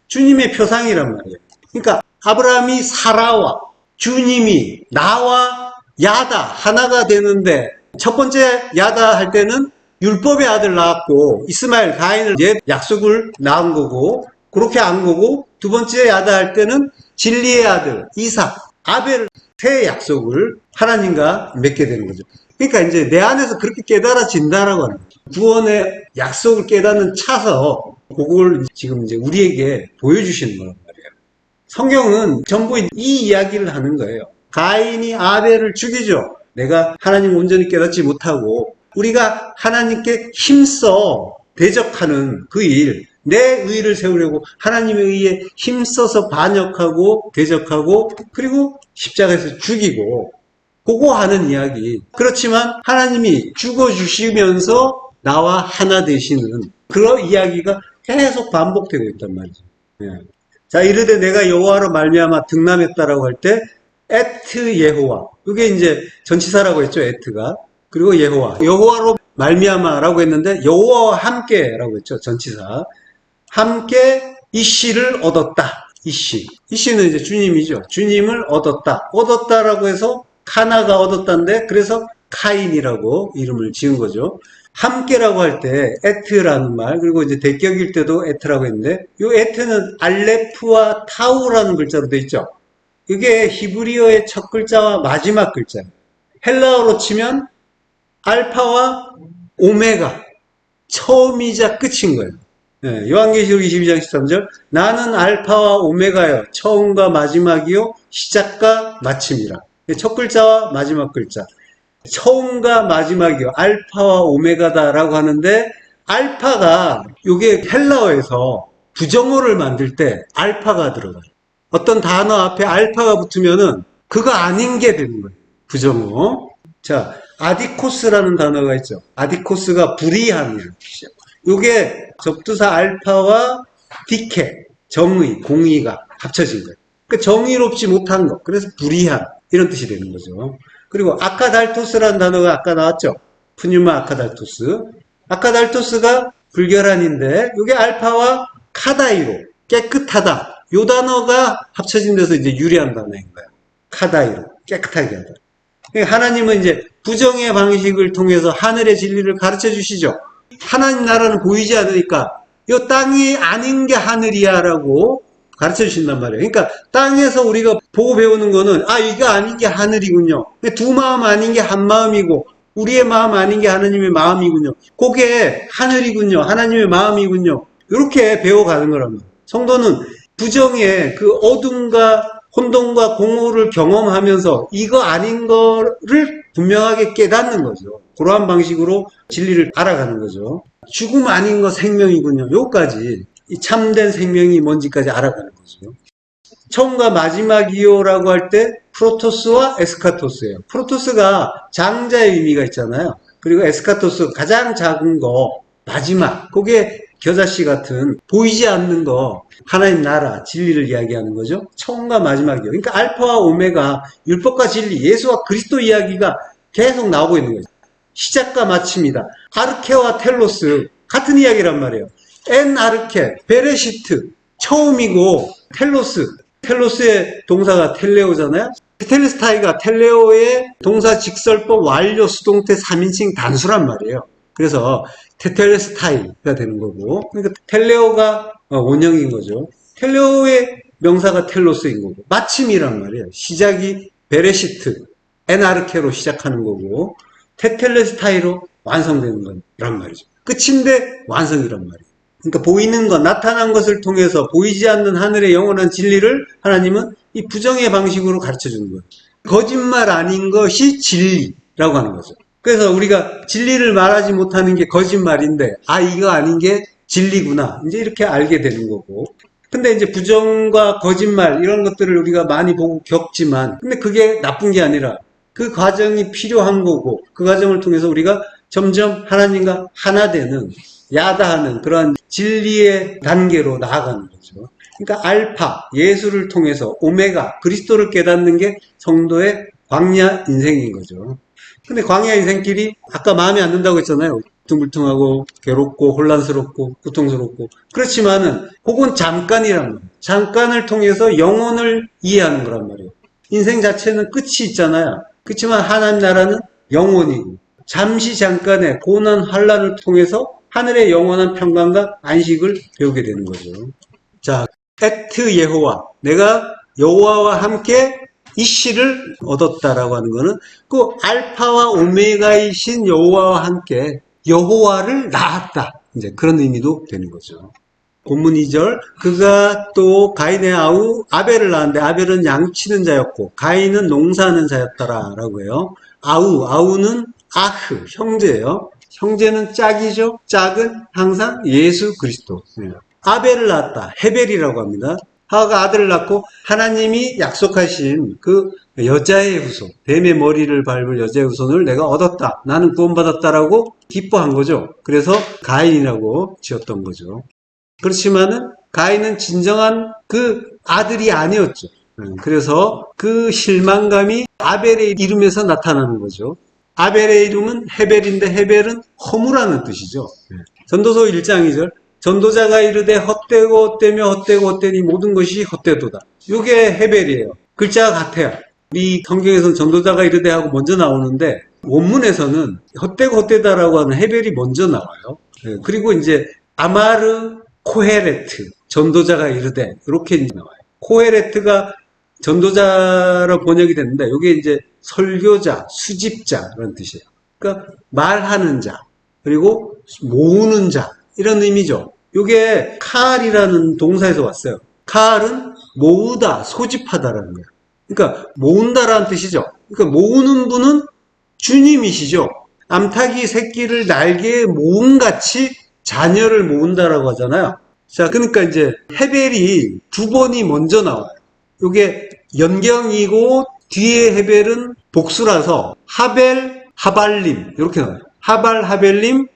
주님의 표상이란 말이에요. 그러니까 아브라함이 사라와 주님이 나와 야다 하나가 되는데, 첫 번째 야다 할 때는 율법의 아들 낳았고 이스마엘 가인을 옛 약속을 낳은 거고, 그렇게 한 거고, 두 번째 야다 할 때는 진리의 아들 이삭 아벨 새 약속을 하나님과 맺게 되는 거죠. 그러니까 이제 내 안에서 그렇게 깨달아진다라고 하는 거죠. 구원의 약속을 깨닫는 차서, 그걸 지금 이제 우리에게 보여주시는 거란 말이에요. 성경은 전부 이 이야기를 하는 거예요. 가인이 아벨을 죽이죠. 내가 하나님 온전히 깨닫지 못하고 우리가 하나님께 힘써 대적하는 그 일, 내 의를 세우려고 하나님의 의에 힘써서 반역하고 대적하고, 그리고 십자가에서 죽이고, 그거 하는 이야기. 그렇지만 하나님이 죽어주시면서 나와 하나 되시는 그런 이야기가 계속 반복되고 있단 말이죠. 예. 자, 이르되 내가 여호와로 말미암아 등남했다라고 할 때 에트 예호와, 이게 이제 전치사라고 했죠. 에트가. 그리고 여호와로 말미암아라고 했는데 여호와와 함께라고 했죠. 전치사. 함께 이씨를 얻었다. 이씨는 이제 주님이죠. 주님을 얻었다라고 해서 카나가 얻었다인데, 그래서 카인이라고 이름을 지은 거죠. 함께라고 할 때 에트라는 말, 그리고 이제 대격일 때도 에트라고 했는데, 이 에트는 알레프와 타우라는 글자로 되어 있죠. 이게 히브리어의 첫 글자와 마지막 글자. 헬라어로 치면 알파와 오메가, 처음이자 끝인 거예요. 네, 요한계시록 22장 13절, 나는 알파와 오메가여, 처음과 마지막이요 시작과 마침이라. 첫 글자와 마지막 글자, 처음과 마지막이요, 알파와 오메가다라고 하는데, 알파가 요게 헬라어에서 부정어를 만들 때 알파가 들어가요. 어떤 단어 앞에 알파가 붙으면은 그거 아닌 게 되는 거예요. 부정어. 자, 아디코스라는 단어가 있죠. 아디코스가 불의함이에요. 요게 접두사 알파와 디케, 정의, 공의가 합쳐진 거예요. 그러니까 정의롭지 못한 것, 그래서 불의함, 이런 뜻이 되는 거죠. 그리고 아카달토스라는 단어가 아까 나왔죠. 푸뉴마 아카달토스. 아카달토스가 불결한인데, 요게 알파와 카다이로, 깨끗하다, 요 단어가 합쳐진 데서 이제 유래한 단어인 거예요. 카다이로, 깨끗하게 하다. 하나님은 이제 부정의 방식을 통해서 하늘의 진리를 가르쳐 주시죠. 하나님 나라는 보이지 않으니까 이 땅이 아닌 게 하늘이야 라고 가르쳐 주신단 말이에요. 그러니까 땅에서 우리가 보고 배우는 거는, 아, 이거 아닌 게 하늘이군요. 두 마음 아닌 게 한 마음이고, 우리의 마음 아닌 게 하나님의 마음이군요. 그게 하늘이군요. 하나님의 마음이군요. 이렇게 배워가는 거란 말이에요. 성도는 부정의 그 어둠과 혼돈과 공허를 경험하면서 이거 아닌 거를 분명하게 깨닫는 거죠. 그러한 방식으로 진리를 알아가는 거죠. 죽음 아닌 거 생명이군요. 요까지 이 참된 생명이 뭔지까지 알아가는 거죠. 처음과 마지막이요라고 할 때 프로토스와 에스카토스예요. 프로토스가 장자의 의미가 있잖아요. 그리고 에스카토스 가장 작은 거, 마지막, 그게 겨자씨 같은 보이지 않는 거, 하나님 나라, 진리를 이야기하는 거죠. 처음과 마지막이요. 그러니까 알파와 오메가, 율법과 진리, 예수와 그리스도 이야기가 계속 나오고 있는 거죠. 시작과 마침이다. 아르케와 텔로스, 같은 이야기란 말이에요. 엔 아르케, 베레시트, 처음이고, 텔로스의 동사가 텔레오잖아요. 테텔레스타이가 텔레오의 동사 직설법 완료 수동태 3인칭 단수란 말이에요. 그래서 테텔레스타이가 되는 거고, 그러니까 텔레오가 원형인 거죠. 텔레오의 명사가 텔로스인 거고, 마침이란 말이에요. 시작이 베레시트, 에나르케로 시작하는 거고, 테텔레스타이로 완성되는 거란 말이죠. 끝인데 완성이란 말이에요. 그러니까 보이는 것, 나타난 것을 통해서 보이지 않는 하늘의 영원한 진리를 하나님은 이 부정의 방식으로 가르쳐 주는 거예요. 거짓말 아닌 것이 진리라고 하는 거죠. 그래서 우리가 진리를 말하지 못하는 게 거짓말인데, 이거 아닌 게 진리구나. 이제 이렇게 알게 되는 거고. 근데 이제 부정과 거짓말, 이런 것들을 우리가 많이 보고 겪지만, 근데 그게 나쁜 게 아니라, 그 과정이 필요한 거고, 그 과정을 통해서 우리가 점점 하나님과 하나 되는, 야다하는 그러한 진리의 단계로 나아가는 거죠. 그러니까 알파, 예수를 통해서 오메가, 그리스도를 깨닫는 게 성도의 광야 인생인 거죠. 근데 광야 인생길이 아까 마음에 안 든다고 했잖아요. 둥글퉁하고 괴롭고 혼란스럽고 고통스럽고. 그렇지만은 그건 잠깐이란 말이에요. 잠깐을 통해서 영혼을 이해하는 거란 말이에요. 인생 자체는 끝이 있잖아요. 그렇지만 하나님 나라는 영원이고 잠시 잠깐의 고난 환란을 통해서 하늘의 영원한 평강과 안식을 배우게 되는 거죠. 자, 액트 여호와, 내가 여호와와 함께 이 씨를 얻었다라고 하는 거는 그 알파와 오메가이신 여호와와 함께 여호와를 낳았다. 이제 그런 의미도 되는 거죠. 본문 2절, 그가 또 가인의 아우 아벨을 낳았는데 아벨은 양치는 자였고 가인은 농사하는 자였더라라고 해요. 아우는 아흐, 형제예요. 형제는 짝이죠. 짝은 항상 예수 그리스도. 아벨을 낳았다. 헤벨이라고 합니다. 하와가 아들을 낳고 하나님이 약속하신 그 여자의 후손, 뱀의 머리를 밟을 여자의 후손을 내가 얻었다. 나는 구원받았다라고 기뻐한 거죠. 그래서 가인이라고 지었던 거죠. 그렇지만은 가인은 진정한 그 아들이 아니었죠. 그래서 그 실망감이 아벨의 이름에서 나타나는 거죠. 아벨의 이름은 헤벨인데 헤벨은 허무라는 뜻이죠. 전도서 1장 2절, 전도자가 이르되 헛되고 헛되며 헛되고 헛되니 모든 것이 헛되도다. 이게 헤벨이에요. 글자가 같아요. 우리 성경에서는 전도자가 이르되 하고 먼저 나오는데 원문에서는 헛되고 헛되다라고 하는 헤벨이 먼저 나와요. 그리고 이제 아마르 코헤레트, 전도자가 이르되 이렇게 나와요. 코헤레트가 전도자로 번역이 됐는데 이게 이제 설교자, 수집자라는 뜻이에요. 그러니까 말하는 자, 그리고 모으는 자 이런 의미죠. 이게 칼이라는 동사에서 왔어요. 칼은 모으다, 소집하다라는 거예요. 그러니까 모은다라는 뜻이죠. 그러니까 모으는 분은 주님이시죠. 암탉이 새끼를 날개에 모음같이 자녀를 모은다라고 하잖아요. 자, 그러니까 이제 헤벨이 두 번이 먼저 나와요. 이게 연경이고 뒤에 헤벨은 복수라서 하벨, 하발림 이렇게 나와요. 하발, 하벨림,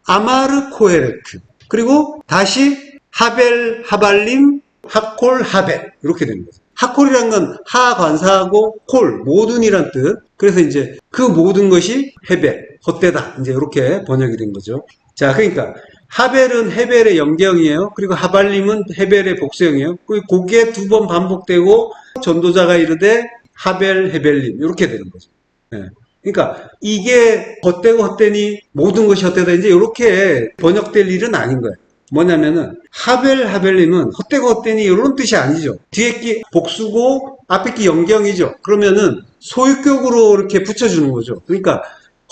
아마르, 코헤레트. 그리고 다시 하벨, 하발림, 하콜, 하벨 이렇게 되는 거죠. 하콜이란 건 하관사하고 콜, 모든이란 뜻. 그래서 이제 그 모든 것이 헤벨, 헛되다. 이제 이렇게 번역이 된 거죠. 자, 그러니까 하벨은 헤벨의 연경이에요. 그리고 하발림은 헤벨의 복수형이에요. 그리고 그게 두 번 반복되고 전도자가 이르되 하벨, 헤벨림 이렇게 되는 거죠. 네. 그러니까 이게 헛되고 헛되니 모든 것이 헛되다 이제 이렇게 번역될 일은 아닌 거예요. 뭐냐면은 하벨, 하벨림은 헛되고 헛되니 이런 뜻이 아니죠. 뒤에 끼 복수고 앞에 끼 연경이죠. 그러면은 소유격으로 이렇게 붙여주는 거죠. 그러니까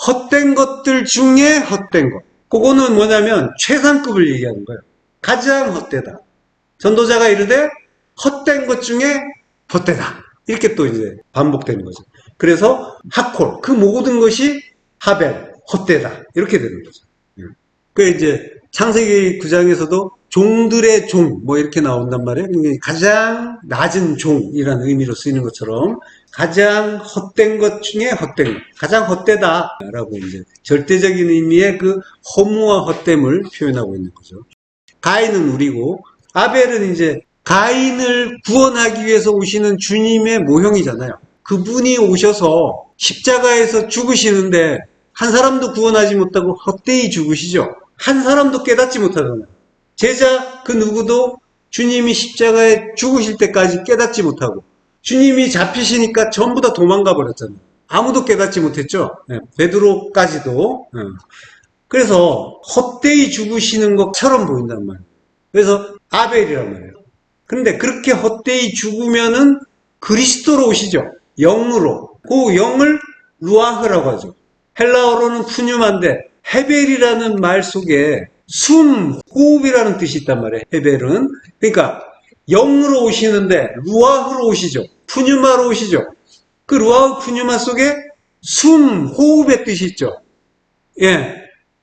헛된 것들 중에 헛된 것. 그거는 뭐냐면 최상급을 얘기하는 거예요. 가장 헛되다. 전도자가 이르되 헛된 것 중에 헛되다. 이렇게 또 이제 반복되는 거죠. 그래서 하콜, 그 모든 것이 하벨, 헛되다. 이렇게 되는 거죠. 그 이제 창세기 9장에서도 종들의 종, 뭐 이렇게 나온단 말이에요. 가장 낮은 종이라는 의미로 쓰이는 것처럼 가장 헛된 것 중에 헛된 것, 가장 헛되다라고 이제 절대적인 의미의 그 허무와 헛됨을 표현하고 있는 거죠. 가인은 우리고 아벨은 이제 가인을 구원하기 위해서 오시는 주님의 모형이잖아요. 그분이 오셔서 십자가에서 죽으시는데 한 사람도 구원하지 못하고 헛되이 죽으시죠. 한 사람도 깨닫지 못하잖아요. 제자 그 누구도 주님이 십자가에 죽으실 때까지 깨닫지 못하고 주님이 잡히시니까 전부 다 도망가 버렸잖아요. 아무도 깨닫지 못했죠. 베드로까지도. 그래서 헛되이 죽으시는 것처럼 보인단 말이에요. 그래서 아벨이란 말이에요. 그런데 그렇게 헛되이 죽으면은 그리스도로 오시죠. 영으로. 그 영을 루아흐라고 하죠. 헬라어로는 푸뉴마인데 헤벨이라는 말 속에 숨, 호흡이라는 뜻이 있단 말이에요. 헤벨은. 그러니까 영으로 오시는데 루아흐로 오시죠. 푸뉴마로 오시죠. 그 루아흐 푸뉴마 속에 숨, 호흡의 뜻이 있죠. 예.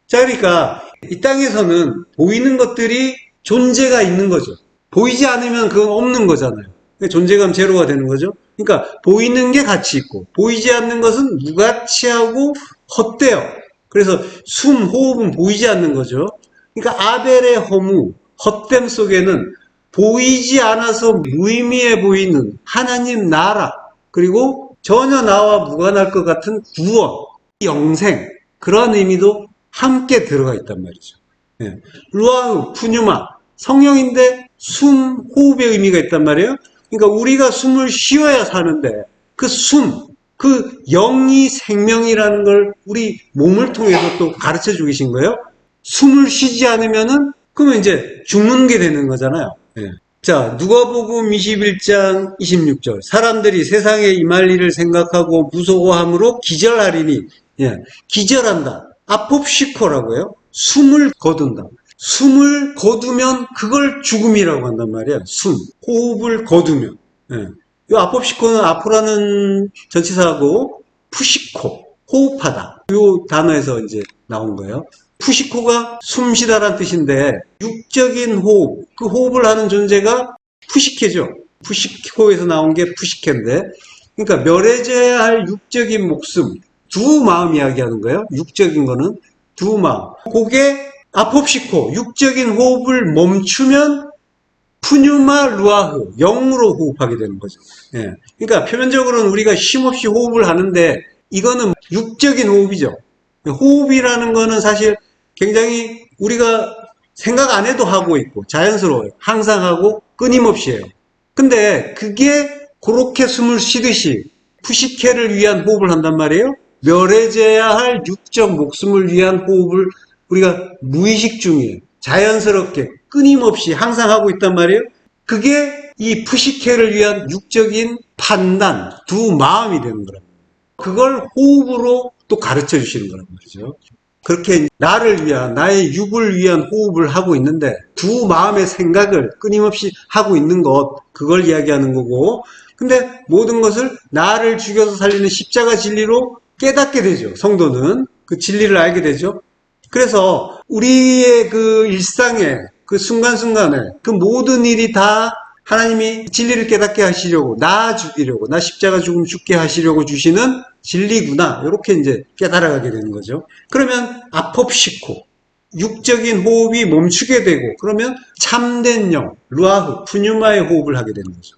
자, 그러니까 이 땅에서는 보이는 것들이 존재가 있는 거죠. 보이지 않으면 그건 없는 거잖아요. 존재감 제로가 되는 거죠. 그러니까 보이는 게 가치 있고 보이지 않는 것은 무가치하고 헛돼요. 그래서 숨, 호흡은 보이지 않는 거죠. 그러니까 아벨의 허무, 헛됨 속에는 보이지 않아서 무의미해 보이는 하나님 나라, 그리고 전혀 나와 무관할 것 같은 구원, 영생, 그런 의미도 함께 들어가 있단 말이죠. 예. 루아흐, 푸뉴마, 성령인데 숨, 호흡의 의미가 있단 말이에요. 그러니까 우리가 숨을 쉬어야 사는데 그 숨, 그 영이 생명이라는 걸 우리 몸을 통해서 또 가르쳐 주고 계신 거예요. 숨을 쉬지 않으면은 그러면 이제 죽는 게 되는 거잖아요. 예. 자, 누가복음 21장 26절. 사람들이 세상에 임할 일을 생각하고 무서워함으로 기절하리니, 예, 기절한다. 아포시코라고 해요. 숨을 거둔다. 숨을 거두면 그걸 죽음이라고 한단 말이야. 숨, 호흡을 거두면. 예. 이 아포시코는 아포라는 전치사하고 푸시코, 호흡하다. 이 단어에서 이제 나온 거예요. 푸시코가 숨쉬다란 뜻인데 육적인 호흡, 그 호흡을 하는 존재가 푸시케죠. 푸시코에서 나온 게 푸시케인데, 그러니까 멸해져야 할 육적인 목숨, 두 마음 이야기하는 거예요. 육적인 거는 두 마음. 그게 아포시코, 육적인 호흡을 멈추면 푸뉴마 루아흐, 영으로 호흡하게 되는 거죠. 예. 그러니까 표면적으로는 우리가 쉼없이 호흡을 하는데 이거는 육적인 호흡이죠. 호흡이라는 거는 사실 굉장히 우리가 생각 안 해도 하고 있고 자연스러워요. 항상 하고 끊임없이 해요. 근데 그게 그렇게 숨을 쉬듯이 푸시케를 위한 호흡을 한단 말이에요. 멸해져야 할 육적 목숨을 위한 호흡을 우리가 무의식 중에 자연스럽게 끊임없이 항상 하고 있단 말이에요. 그게 이 푸시케를 위한 육적인 판단, 두 마음이 되는 거랍니다. 그걸 호흡으로 또 가르쳐 주시는 거란 말이죠. 그렇게 나를 위한, 나의 육을 위한 호흡을 하고 있는데 두 마음의 생각을 끊임없이 하고 있는 것, 그걸 이야기하는 거고, 근데 모든 것을 나를 죽여서 살리는 십자가 진리로 깨닫게 되죠. 성도는 그 진리를 알게 되죠. 그래서 우리의 그 일상에 그 순간순간에 그 모든 일이 다 하나님이 진리를 깨닫게 하시려고, 나 죽이려고, 나 십자가 죽음 죽게 하시려고 주시는 진리구나. 이렇게 이제 깨달아가게 되는 거죠. 그러면 아포시코, 육적인 호흡이 멈추게 되고, 그러면 참된 영, 루아흐, 푸뉴마의 호흡을 하게 되는 거죠.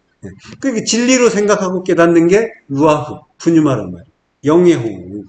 그러니까 진리로 생각하고 깨닫는 게 루아흐, 푸뉴마란 말이에요. 영의 호흡.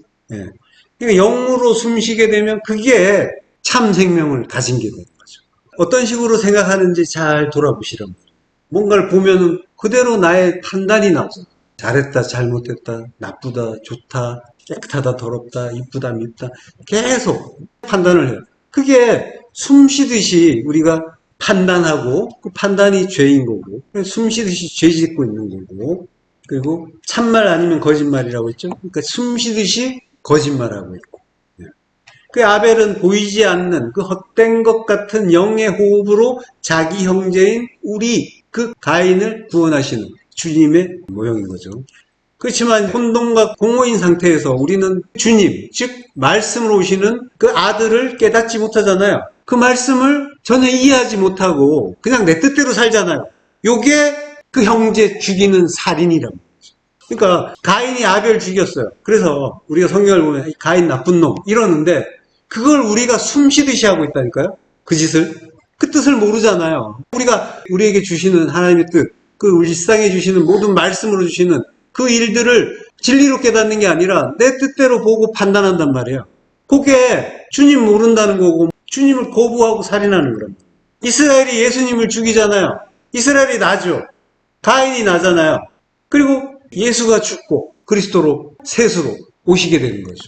그러니까 영으로 숨쉬게 되면 그게 참 생명을 가진 게 되는 거죠. 어떤 식으로 생각하는지 잘 돌아보시란 말이에요. 뭔가를 보면은 그대로 나의 판단이 나오죠. 잘했다, 잘못했다, 나쁘다, 좋다, 깨끗하다, 더럽다, 이쁘다, 밉다. 계속 판단을 해요. 그게 숨 쉬듯이 우리가 판단하고 그 판단이 죄인 거고, 숨 쉬듯이 죄 짓고 있는 거고, 그리고 참말 아니면 거짓말이라고 했죠. 그러니까 숨 쉬듯이 거짓말하고 있고. 그 아벨은 보이지 않는 그 헛된 것 같은 영의 호흡으로 자기 형제인 우리 그 가인을 구원하시는 주님의 모형인 거죠. 그렇지만 혼돈과 공허인 상태에서 우리는 주님, 즉 말씀으로 오시는 그 아들을 깨닫지 못하잖아요. 그 말씀을 전혀 이해하지 못하고 그냥 내 뜻대로 살잖아요. 요게 그 형제 죽이는 살인이란 말이죠. 그러니까 가인이 아벨 죽였어요. 그래서 우리가 성경을 보면 가인 나쁜 놈 이러는데 그걸 우리가 숨쉬듯이 하고 있다니까요. 그 짓을. 그 뜻을 모르잖아요. 우리가 우리에게 주시는 하나님의 뜻, 그 일상에 주시는 모든 말씀으로 주시는 그 일들을 진리로 깨닫는 게 아니라 내 뜻대로 보고 판단한단 말이에요. 그게 주님 모른다는 거고 주님을 거부하고 살인하는 거랍니다. 이스라엘이 예수님을 죽이잖아요. 이스라엘이 나죠. 가인이 나잖아요. 그리고 예수가 죽고 그리스도로 세수로 오시게 되는 거죠.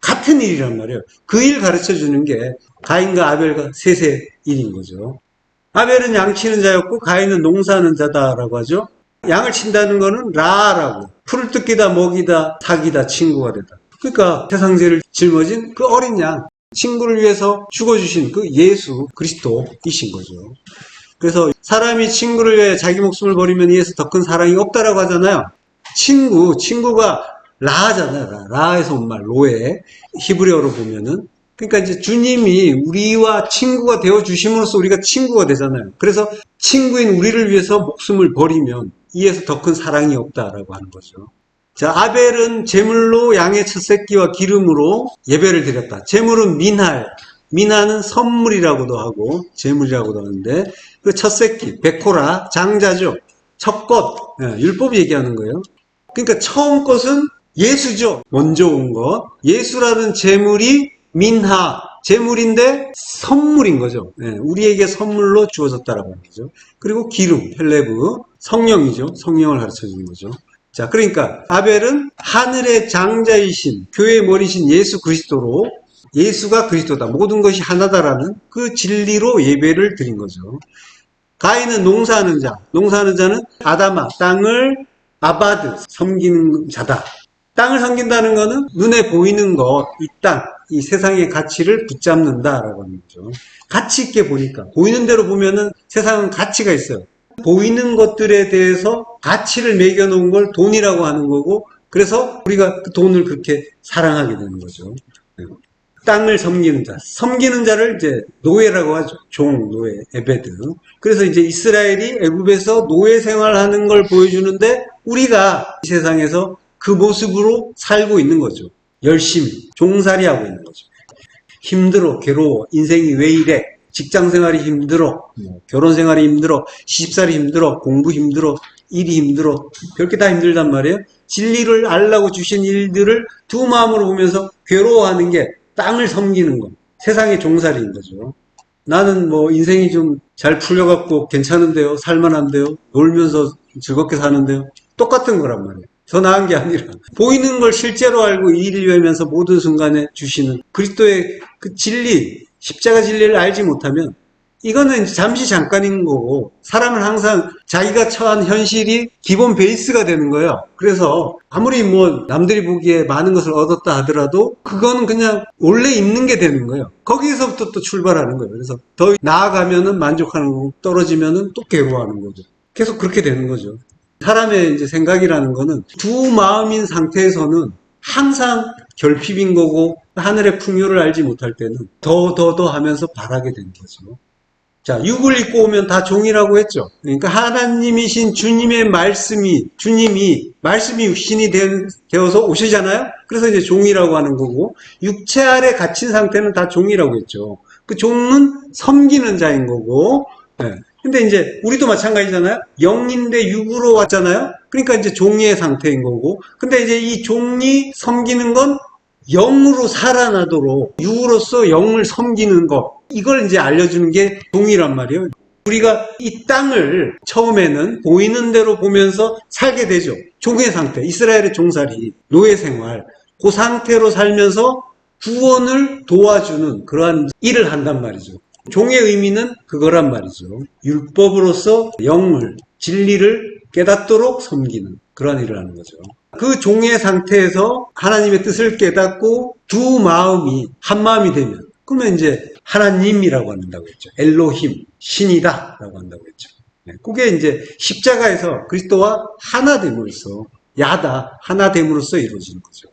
같은 일이란 말이에요. 그 일 가르쳐 주는 게 가인과 아벨과 셋의 일인 거죠. 아벨은 양치는 자였고 가인은 농사하는 자다라고 하죠. 양을 친다는 거는 라라고, 풀을 뜯기다 먹이다 사귀다 친구가 되다. 그러니까 세상죄를 짊어진 그 어린 양, 친구를 위해서 죽어주신 그 예수 그리스도이신 거죠. 그래서 사람이 친구를 위해 자기 목숨을 버리면 이에서 더 큰 사랑이 없다라고 하잖아요. 친구가 라하잖아요. 라에서 온 말, 로에. 히브리어로 보면은. 그러니까 이제 주님이 우리와 친구가 되어주심으로써 우리가 친구가 되잖아요. 그래서 친구인 우리를 위해서 목숨을 버리면 이에서 더 큰 사랑이 없다라고 하는 거죠. 자, 아벨은 제물로 양의 첫 새끼와 기름으로 예배를 드렸다. 제물은 민할. 민하는 선물이라고도 하고 제물이라고도 하는데 그 첫 새끼, 베코라, 장자죠. 첫 것, 율법 얘기하는 거예요. 그러니까 처음 것은 예수죠. 먼저 온 것. 예수라는 제물이 민하, 제물인데 선물인 거죠. 우리에게 선물로 주어졌다라고 하는 거죠. 그리고 기름, 헬레브, 성령이죠. 성령을 가르쳐 주는 거죠. 자, 그러니까 아벨은 하늘의 장자이신 교회의 머리신 예수 그리스도로 예수가 그리스도다. 모든 것이 하나다라는 그 진리로 예배를 드린 거죠. 가인은 농사하는 자. 농사하는 자는 아담아, 땅을 아바드, 섬기는 자다. 땅을 섬긴다는 것은 눈에 보이는 것, 이 땅, 이 세상의 가치를 붙잡는다라고 하는 거죠. 가치 있게 보니까. 보이는 대로 보면은 세상은 가치가 있어요. 보이는 것들에 대해서 가치를 매겨놓은 걸 돈이라고 하는 거고, 그래서 우리가 그 돈을 그렇게 사랑하게 되는 거죠. 땅을 섬기는 자, 섬기는 자를 이제 노예라고 하죠. 종, 노예, 에베드. 그래서 이제 이스라엘이 애굽에서 노예 생활하는 걸 보여주는데 우리가 이 세상에서 그 모습으로 살고 있는 거죠. 열심히 종살이하고 있는 거죠. 힘들어, 괴로워, 인생이 왜 이래? 직장 생활이 힘들어, 결혼 생활이 힘들어, 시집살이 힘들어, 공부 힘들어, 일이 힘들어, 별게 다 힘들단 말이에요. 진리를 알라고 주신 일들을 두 마음으로 보면서 괴로워하는 게 땅을 섬기는 거, 세상의 종살이인 거죠. 나는 뭐 인생이 좀 잘 풀려갖고 괜찮은데요, 살만한데요, 놀면서 즐겁게 사는데요. 똑같은 거란 말이에요. 더 나은 게 아니라 보이는 걸 실제로 알고 이 일을 위하면서 모든 순간에 주시는 그리스도의 그 진리, 십자가 진리를 알지 못하면 이거는 잠시 잠깐인 거고 사람은 항상 자기가 처한 현실이 기본 베이스가 되는 거예요. 그래서 아무리 뭐 남들이 보기에 많은 것을 얻었다 하더라도 그거는 그냥 원래 있는 게 되는 거예요. 거기에서부터 또 출발하는 거예요. 그래서 더 나아가면은 만족하는 거고 떨어지면은 또 괴로워하는 거죠. 계속 그렇게 되는 거죠. 사람의 이제 생각이라는 거는 두 마음인 상태에서는 항상 결핍인 거고 하늘의 풍요를 알지 못할 때는 더 하면서 바라게 되는 거죠. 자, 육을 입고 오면 다 종이라고 했죠. 그러니까 하나님이신 주님의 주님이 말씀이 신이 되어서 오시잖아요. 그래서 이제 종이라고 하는 거고 육체 아래 갇힌 상태는 다 종이라고 했죠. 그 종은 섬기는 자인 거고 근데 이제 우리도 마찬가지잖아요. 영인데 육으로 왔잖아요. 그러니까 이제 종의 상태인 거고 근데 이제 이 종이 섬기는 건 영으로 살아나도록 육으로서 영을 섬기는 것 이걸 이제 알려주는 게 종이란 말이에요. 우리가 이 땅을 처음에는 보이는 대로 보면서 살게 되죠. 종의 상태, 이스라엘의 종살이, 노예 생활 그 상태로 살면서 구원을 도와주는 그러한 일을 한단 말이죠. 종의 의미는 그거란 말이죠. 율법으로서 영을, 진리를 깨닫도록 섬기는 그런 일을 하는 거죠. 그 종의 상태에서 하나님의 뜻을 깨닫고 두 마음이 한 마음이 되면 그러면 이제 하나님이라고 한다고 했죠. 엘로힘, 신이다 라고 한다고 했죠. 그게 이제 십자가에서 그리스도와 하나됨으로써 하나됨으로써 이루어지는 거죠.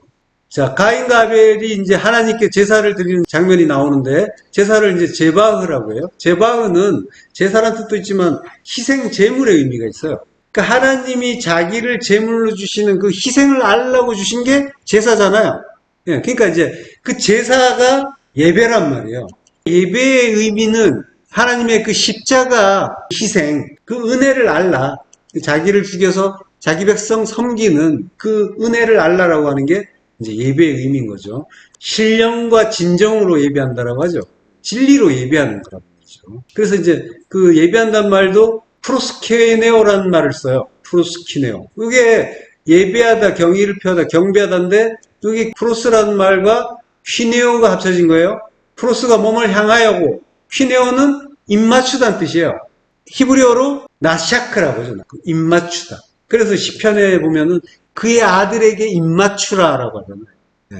자, 가인과 아벨이 이제 하나님께 제사를 드리는 장면이 나오는데 제사를 이제 제바흐라고 해요. 제바흐는 제사란 뜻도 있지만 희생 제물의 의미가 있어요. 그러니까 하나님이 자기를 제물로 주시는 그 희생을 알라고 주신 게 제사잖아요. 그러니까 이제 그 제사가 예배란 말이에요. 예배의 의미는 하나님의 그 십자가 희생, 그 은혜를 알라. 자기를 죽여서 자기 백성 섬기는 그 은혜를 알라라고 하는 게 이제 예배의 의미인 거죠. 신령과 진정으로 예배한다라고 하죠. 진리로 예배하는 거란 말이죠. 그래서 이제 그 예배한다는 말도 프로스케네오라는 말을 써요. 프로스키네오. 이게 예배하다, 경의를 표하다, 경배하다인데 여기 프로스라는 말과 휘네오가 합쳐진 거예요. 프로스가 몸을 향하여고 휘네오는 입맞추다는 뜻이에요. 히브리어로 나샤크라고 하죠. 입맞추다. 그래서 시편에 보면은 그의 아들에게 입맞추라라고 하잖아요. 네.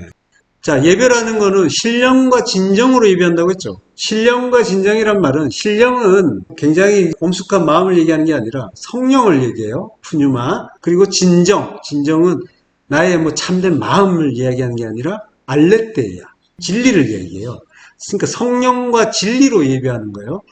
자, 예배라는 거는 신령과 진정으로 예배한다고 했죠. 신령과 진정이란 말은 신령은 굉장히 엄숙한 마음을 얘기하는 게 아니라 성령을 얘기해요. 푸뉴마. 그리고 진정은 나의 뭐 참된 마음을 이야기하는 게 아니라 알레테야. 진리를 얘기해요. 그러니까 성령과 진리로 예배하는 거예요.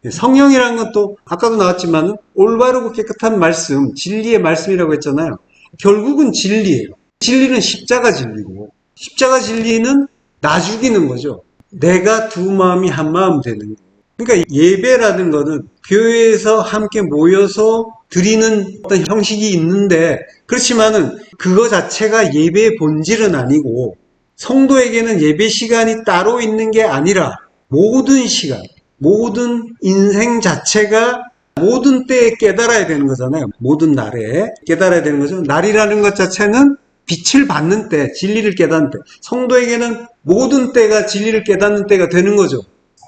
성령이라는 것도 아까도 나왔지만 올바르고 깨끗한 말씀, 진리의 말씀이라고 했잖아요. 결국은 진리예요. 진리는 십자가 진리고 십자가 진리는 나 죽이는 거죠. 내가 두 마음이 한 마음 되는 거예요. 그러니까 예배라는 거는 교회에서 함께 모여서 드리는 어떤 형식이 있는데 그렇지만은 그거 자체가 예배의 본질은 아니고 성도에게는 예배 시간이 따로 있는 게 아니라 모든 시간, 모든 인생 자체가 모든 때에 깨달아야 되는 거잖아요. 모든 날에 깨달아야 되는 거죠. 날이라는 것 자체는 빛을 받는 때, 진리를 깨닫는 때. 성도에게는 모든 때가 진리를 깨닫는 때가 되는 거죠.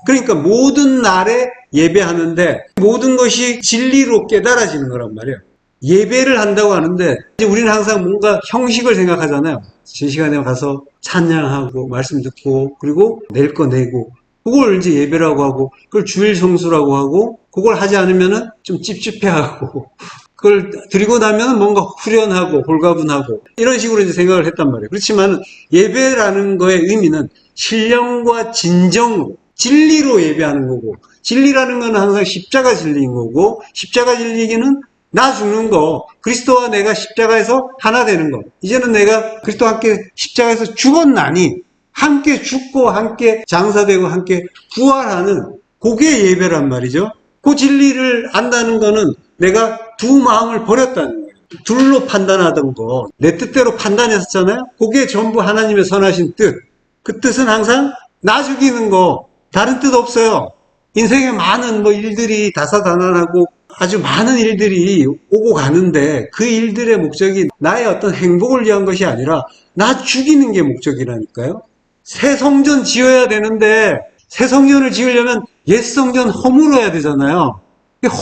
그러니까 모든 날에 예배하는데 모든 것이 진리로 깨달아지는 거란 말이에요. 예배를 한다고 하는데 이제 우리는 항상 뭔가 형식을 생각하잖아요. 제 시간에 가서 찬양하고 말씀 듣고 그리고 낼 거 내고 그걸 이제 예배라고 하고 그걸 주일 성수라고 하고 그걸 하지 않으면은 좀 찝찝해하고 그걸 드리고 나면 뭔가 후련하고 홀가분하고 이런 식으로 이제 생각을 했단 말이에요. 그렇지만 예배라는 거의 의미는 신령과 진정, 진리로 예배하는 거고 진리라는 건 항상 십자가 진리인 거고 십자가 진리기는 나 죽는 거, 그리스도와 내가 십자가에서 하나 되는 거. 이제는 내가 그리스도와 함께 십자가에서 죽었나니 함께 죽고 함께 장사되고 함께 부활하는 그게 예배란 말이죠. 그 진리를 안다는 거는 내가 두 마음을 버렸다는 거예요. 둘로 판단하던 거, 내 뜻대로 판단했었잖아요. 그게 전부 하나님의 선하신 뜻. 그 뜻은 항상 나 죽이는 거, 다른 뜻 없어요. 인생에 많은 뭐 일들이 다사다난하고 아주 많은 일들이 오고 가는데 그 일들의 목적이 나의 어떤 행복을 위한 것이 아니라 나 죽이는 게 목적이라니까요. 새 성전 지어야 되는데 새 성전을 지으려면 옛 성전 허물어야 되잖아요.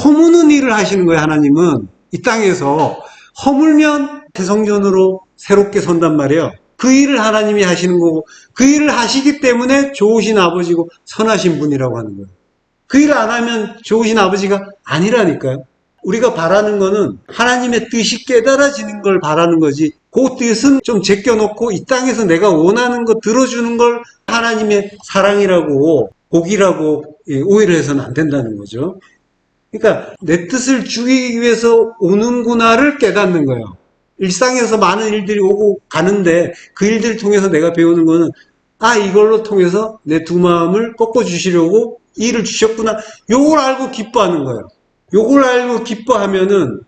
허무는 일을 하시는 거예요. 하나님은 이 땅에서 허물면 새 성전으로 새롭게 선단 말이에요. 그 일을 하나님이 하시는 거고 그 일을 하시기 때문에 좋으신 아버지고 선하신 분이라고 하는 거예요. 그 일을 안 하면 좋으신 아버지가 아니라니까요. 우리가 바라는 거는 하나님의 뜻이 깨달아지는 걸 바라는 거지 그 뜻은 좀 제껴놓고 이 땅에서 내가 원하는 거 들어주는 걸 하나님의 사랑이라고 복이라고 오해를 해서는 안 된다는 거죠. 그러니까 내 뜻을 죽이기 위해서 오는구나를 깨닫는 거예요. 일상에서 많은 일들이 오고 가는데 그 일들을 통해서 내가 배우는 거는 이걸로 통해서 내 두 마음을 꺾어주시려고 일을 주셨구나. 요걸 알고 기뻐하는 거예요. 요걸 알고 기뻐하면은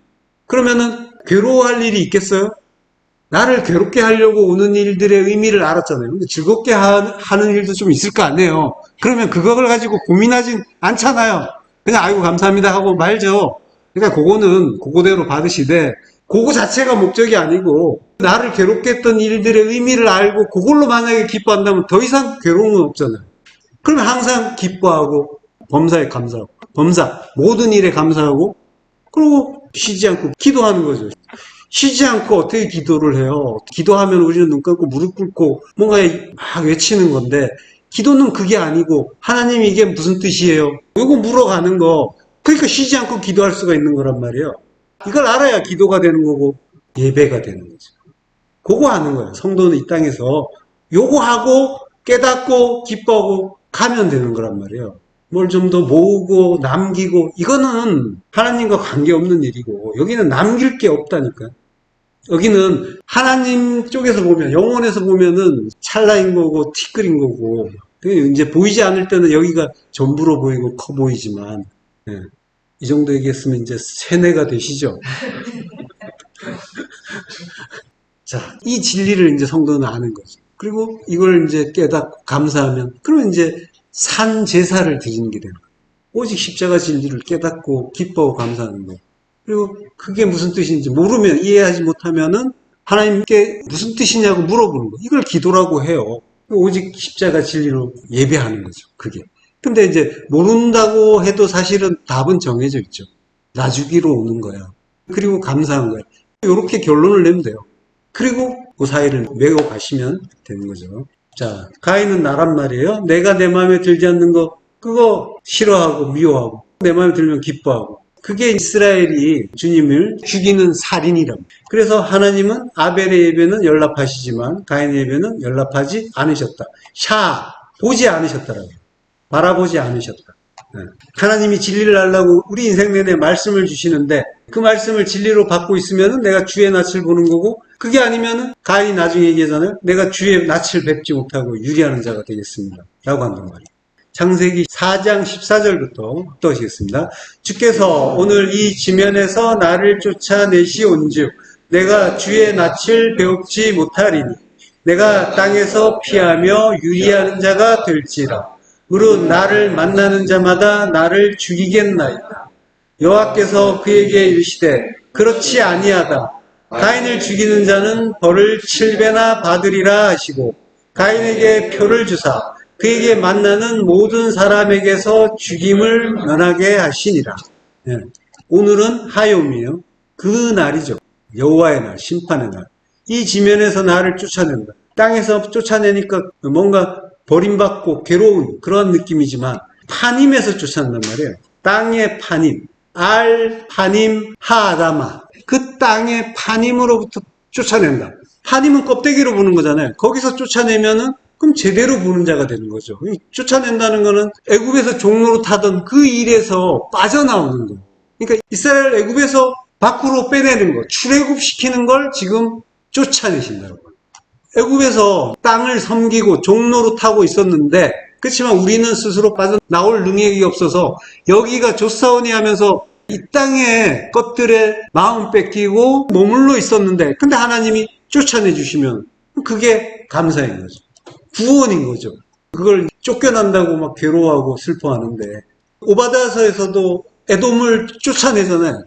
그러면은 괴로워할 일이 있겠어요? 나를 괴롭게 하려고 오는 일들의 의미를 알았잖아요. 근데 즐겁게 하는 일도 좀 있을 거 아니에요. 그러면 그걸 가지고 고민하진 않잖아요. 그냥 아이고 감사합니다 하고 말죠. 그러니까 그거는 그거대로 받으시되 그거 자체가 목적이 아니고 나를 괴롭게 했던 일들의 의미를 알고 그걸로 만약에 기뻐한다면 더 이상 괴로움은 없잖아요. 그러면 항상 기뻐하고 범사에 감사하고 범사 모든 일에 감사하고 그리고 쉬지 않고 기도하는 거죠. 쉬지 않고 어떻게 기도를 해요? 기도하면 우리는 눈 감고 무릎 꿇고 뭔가 막 외치는 건데 기도는 그게 아니고 하나님 이게 무슨 뜻이에요? 이거 물어가는 거. 그러니까 쉬지 않고 기도할 수가 있는 거란 말이에요. 이걸 알아야 기도가 되는 거고 예배가 되는 거죠. 그거 하는 거예요. 성도는 이 땅에서 요거 하고 깨닫고 기뻐하고 가면 되는 거란 말이에요. 뭘 좀 더 모으고 남기고 이거는 하나님과 관계없는 일이고 여기는 남길 게 없다니까요. 여기는 하나님 쪽에서 보면 영혼에서 보면은 찰나인 거고 티끌인 거고 이제 보이지 않을 때는 여기가 전부로 보이고 커 보이지만 이 정도 얘기했으면 이제 세뇌가 되시죠. 자, 이 진리를 이제 성도는 아는 거죠. 그리고 이걸 이제 깨닫고 감사하면 그러면 이제 산 제사를 드리는 게 되는 거예요. 오직 십자가 진리를 깨닫고 기뻐하고 감사하는 거예요. 그리고 그게 무슨 뜻인지 모르면, 이해하지 못하면은 하나님께 무슨 뜻이냐고 물어보는 거. 이걸 기도라고 해요. 오직 십자가 진리로 예배하는 거죠. 그게. 근데 이제 모른다고 해도 사실은 답은 정해져 있죠. 놔주기로 오는 거야. 그리고 감사한 거야. 이렇게 결론을 내면 돼요. 그리고 그 사이를 메고 가시면 되는 거죠. 자, 가인은 나란 말이에요. 내가 내 마음에 들지 않는 거, 그거 싫어하고 미워하고, 내 마음에 들면 기뻐하고. 그게 이스라엘이 주님을 죽이는 살인이랍니다. 그래서 하나님은 아벨의 예배는 연락하시지만 가인의 예배는 연락하지 않으셨다. 보지 않으셨다라고요. 바라보지 않으셨다. 하나님이 진리를 알라고 우리 인생 내내 말씀을 주시는데 그 말씀을 진리로 받고 있으면 내가 주의 낯을 보는 거고, 그게 아니면 가인이 나중에 얘기하잖아요. 내가 주의 낯을 뵙지 못하고 유리하는 자가 되겠습니다. 라고 한단 말이에요. 창세기 4장 14절부터 묵도하시겠습니다. 주께서 오늘 이 지면에서 나를 쫓아내시온즉 내가 주의 낯을 배웁지 못하리니 내가 땅에서 피하며 유리하는 자가 될지라. 무릇 나를 만나는 자마다 나를 죽이겠나이다. 여호와께서 그에게 이르시되 그렇지 아니하다. 가인을 죽이는 자는 벌을 7배나 받으리라 하시고 가인에게 표를 주사 그에게 만나는 모든 사람에게서 죽임을 면하게 하시니라. 네. 오늘은 하욤이에요. 그 날이죠. 여호와의 날, 심판의 날. 이 지면에서 나를 쫓아낸다. 땅에서 쫓아내니까 뭔가 버림받고 괴로운 그런 느낌이지만 파님에서 쫓아낸단 말이에요. 땅의 파님, 파님 하아다마. 그 땅의 파님으로부터 쫓아낸다. 파님은 껍데기로 보는 거잖아요. 거기서 쫓아내면은 그럼 제대로 보는 자가 되는 거죠. 쫓아낸다는 거는 애굽에서 종로로 타던 그 일에서 빠져나오는 거. 그러니까 이스라엘 애굽에서 밖으로 빼내는 거, 출애굽시키는 걸 지금 쫓아내신다고. 애굽에서 땅을 섬기고 종로로 타고 있었는데, 그렇지만 우리는 스스로 빠져나올 능력이 없어서 여기가 좋사오니 하면서 이 땅의 것들에 마음 뺏기고 머물러 있었는데, 근데 하나님이 쫓아내 주시면 그게 감사인 거죠. 구원인 거죠. 그걸 쫓겨난다고 막 괴로워하고 슬퍼하는데, 오바다서에서도 에돔을 쫓아내잖아요.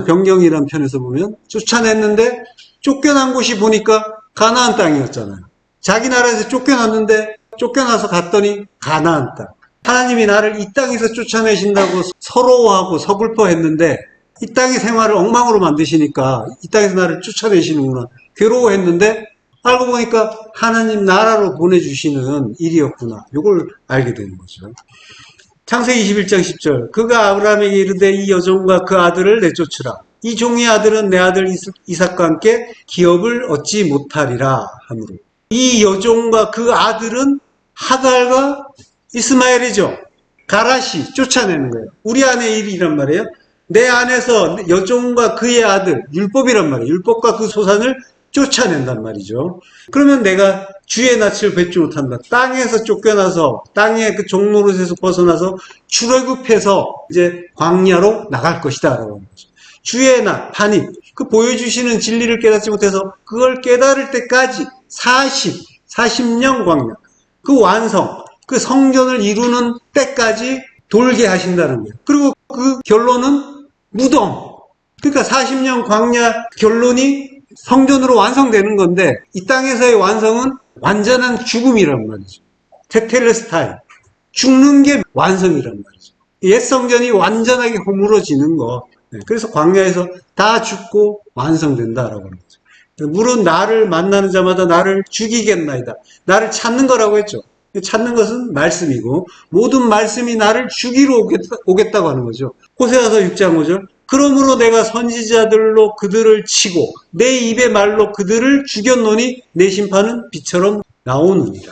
변경이라는 편에서 보면 쫓아냈는데 쫓겨난 곳이 보니까 가나안 땅이었잖아요. 자기 나라에서 쫓겨났는데 쫓겨나서 갔더니 가나안 땅. 하나님이 나를 이 땅에서 쫓아내신다고 서러워하고 서글퍼했는데 이 땅의 생활을 엉망으로 만드시니까 이 땅에서 나를 쫓아내시는구나. 괴로워했는데 알고 보니까 하나님 나라로 보내주시는 일이었구나. 이걸 알게 되는 거죠. 창세기 21장 10절. 그가 아브라함에게 이르되 이 여종과 그 아들을 내쫓으라. 이 종의 아들은 내 아들 이삭과 함께 기업을 얻지 못하리라 하므로. 이 여종과 그 아들은 하갈과 이스마엘이죠. 가라시 쫓아내는 거예요. 우리 안의 일이란 말이에요. 내 안에서 여종과 그의 아들, 율법이란 말이에요. 율법과 그 소산을 쫓아낸단 말이죠. 그러면 내가 주의 낯을 뵙지 못한다. 땅에서 쫓겨나서 땅의 그 종노릇에서 벗어나서 출애굽해서 이제 광야로 나갈 것이다 라고 하는 거죠. 주의 낯, 파님, 그 보여주시는 진리를 깨닫지 못해서 그걸 깨달을 때까지 40년 광야, 그 완성, 그 성전을 이루는 때까지 돌게 하신다는 거예요. 그리고 그 결론은 무덤. 그러니까 40년 광야 결론이 성전으로 완성되는 건데 이 땅에서의 완성은 완전한 죽음이란 말이죠. 테텔레스타이. 죽는 게 완성이란 말이죠. 옛 성전이 완전하게 허물어지는 거. 그래서 광야에서 다 죽고 완성된다라고 하는 거죠. 물은 나를 만나는 자마다 나를 죽이겠나이다. 나를 찾는 거라고 했죠. 찾는 것은 말씀이고 모든 말씀이 나를 죽이러 오겠다고 하는 거죠. 호세아서 6장 5절. 그러므로 내가 선지자들로 그들을 치고 내 입의 말로 그들을 죽였노니 내 심판은 비처럼 나오느니라.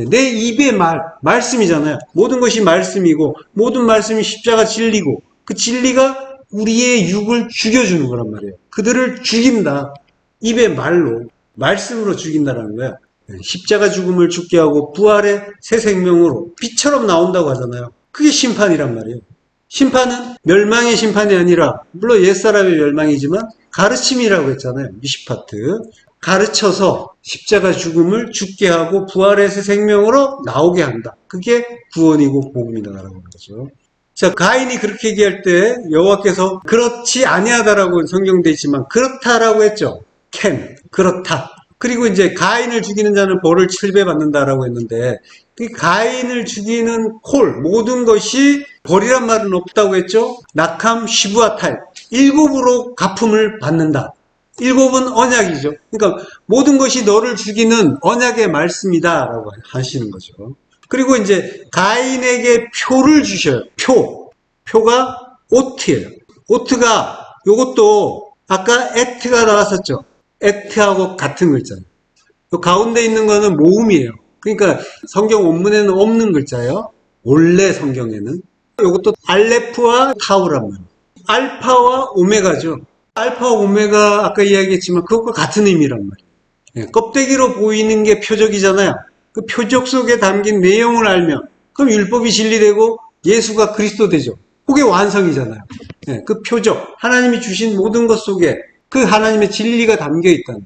내 입의 말씀이잖아요. 모든 것이 말씀이고 모든 말씀이 십자가 진리고 그 진리가 우리의 육을 죽여주는 거란 말이에요. 그들을 죽인다. 입의 말로, 말씀으로 죽인다라는 거예요. 십자가 죽음을 죽게 하고 부활의 새 생명으로 빛처럼 나온다고 하잖아요. 그게 심판이란 말이에요. 심판은 멸망의 심판이 아니라 물론 옛사람의 멸망이지만 가르침이라고 했잖아요. 미시파트. 가르쳐서 십자가 죽음을 죽게 하고 부활의 새 생명으로 나오게 한다. 그게 구원이고 복음이다라고 하는 거죠. 자, 가인이 그렇게 얘기할 때 여호와께서 그렇지 아니하다라고 성경되어 있지만 그렇다라고 했죠. 그렇다. 그리고 이제 가인을 죽이는 자는 벌을 7배 받는다라고 했는데 그 가인을 죽이는 모든 것이 벌이란 말은 없다고 했죠. 낙함, 시부아탈 7으로 갚음을 받는다. 7은 언약이죠. 그러니까 모든 것이 너를 죽이는 언약의 말씀이다라고 하시는 거죠. 그리고 이제 가인에게 표를 주셔요. 표가 오트예요. 오트가 요것도 아까 에트가 나왔었죠. 에트하고 같은 글자예요. 가운데 있는 거는 모음이에요. 그러니까 성경 원문에는 없는 글자예요. 원래 성경에는. 요것도 알레프와 타우란 말이에요. 알파와 오메가죠. 알파와 오메가 아까 이야기했지만 그것과 같은 의미란 말이에요. 껍데기로 보이는 게 표적이잖아요. 그 표적 속에 담긴 내용을 알면 그럼 율법이 진리되고 예수가 그리스도 되죠. 그게 완성이잖아요. 그 표적, 하나님이 주신 모든 것 속에 그 하나님의 진리가 담겨 있다는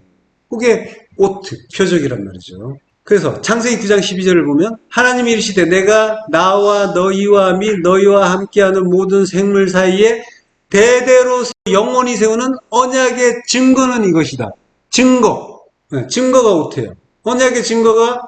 그게 오트, 표적이란 말이죠. 그래서 창세기 9장 12절을 보면 하나님이 이르시되 내가 나와 너희와 및 너희와 함께하는 모든 생물 사이에 대대로 영원히 세우는 언약의 증거는 이것이다. 증거가 오트예요. 언약의 증거가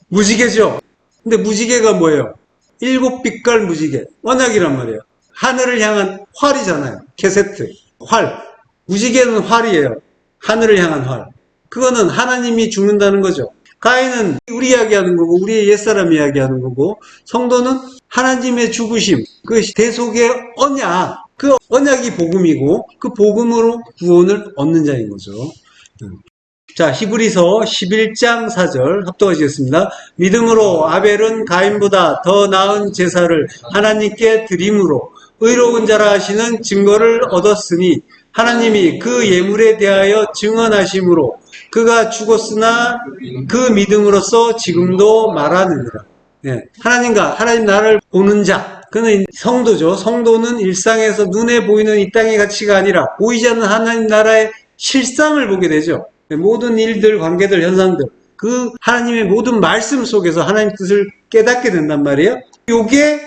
무지개죠. 근데 무지개가 뭐예요? 7빛깔 무지개. 언약이란 말이에요. 하늘을 향한 활이잖아요. 케세트. 활. 무지개는 활이에요. 하늘을 향한 활. 그거는 하나님이 죽는다는 거죠. 가인은 우리 이야기하는 거고 우리의 옛사람 이야기하는 거고 성도는 하나님의 죽으심, 그 대속의 언약, 그 언약이 복음이고 그 복음으로 구원을 얻는 자인 거죠. 자, 히브리서 11장 4절 합독하시겠습니다. 믿음으로 아벨은 가인보다 더 나은 제사를 하나님께 드림으로 의로운 자라 하시는 증거를 얻었으니 하나님이 그 예물에 대하여 증언하심으로 그가 죽었으나 그 믿음으로써 지금도 말하느니라. 하나님과 하나님 나라를 보는 자, 그는 성도죠. 성도는 일상에서 눈에 보이는 이 땅의 가치가 아니라 보이지 않는 하나님 나라의 실상을 보게 되죠. 모든 일들, 관계들, 현상들, 그 하나님의 모든 말씀 속에서 하나님 뜻을 깨닫게 된단 말이에요. 이게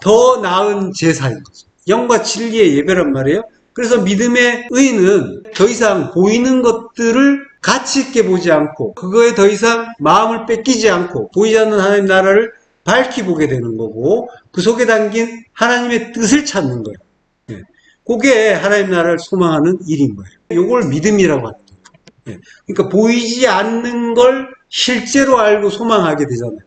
더 나은 제사인 거죠. 영과 진리의 예배란 말이에요. 그래서 믿음의 의는 더 이상 보이는 것들을 가치 있게 보지 않고 그거에 더 이상 마음을 뺏기지 않고 보이지 않는 하나님 나라를 밝히 보게 되는 거고 그 속에 담긴 하나님의 뜻을 찾는 거예요. 그게 하나님 나라를 소망하는 일인 거예요. 이걸 믿음이라고 하는 거예요. 그러니까 보이지 않는 걸 실제로 알고 소망하게 되잖아요.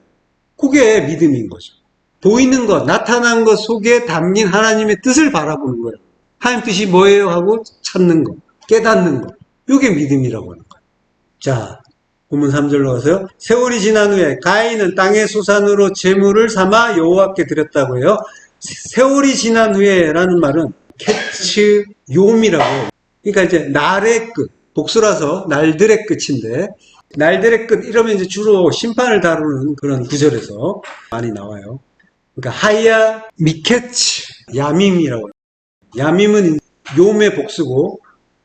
그게 믿음인 거죠. 보이는 것, 나타난 것 속에 담긴 하나님의 뜻을 바라보는 거예요. 하나님 뜻이 뭐예요? 하고 찾는 거, 깨닫는 거. 이게 믿음이라고 하는 거예요. 자, 본문 3절로 가서요. 세월이 지난 후에 가인은 땅의 소산으로 제물을 삼아 여호와께 드렸다고 해요. 세월이 지난 후에라는 말은 캐츠욤이라고. 그러니까 이제 날의 끝, 복수라서 날들의 끝인데 날들의 끝 이러면 이제 주로 심판을 다루는 그런 구절에서 많이 나와요. 그러니까 하야 미케츠 야밈이라고 해요. 야밈은 욤의 복수고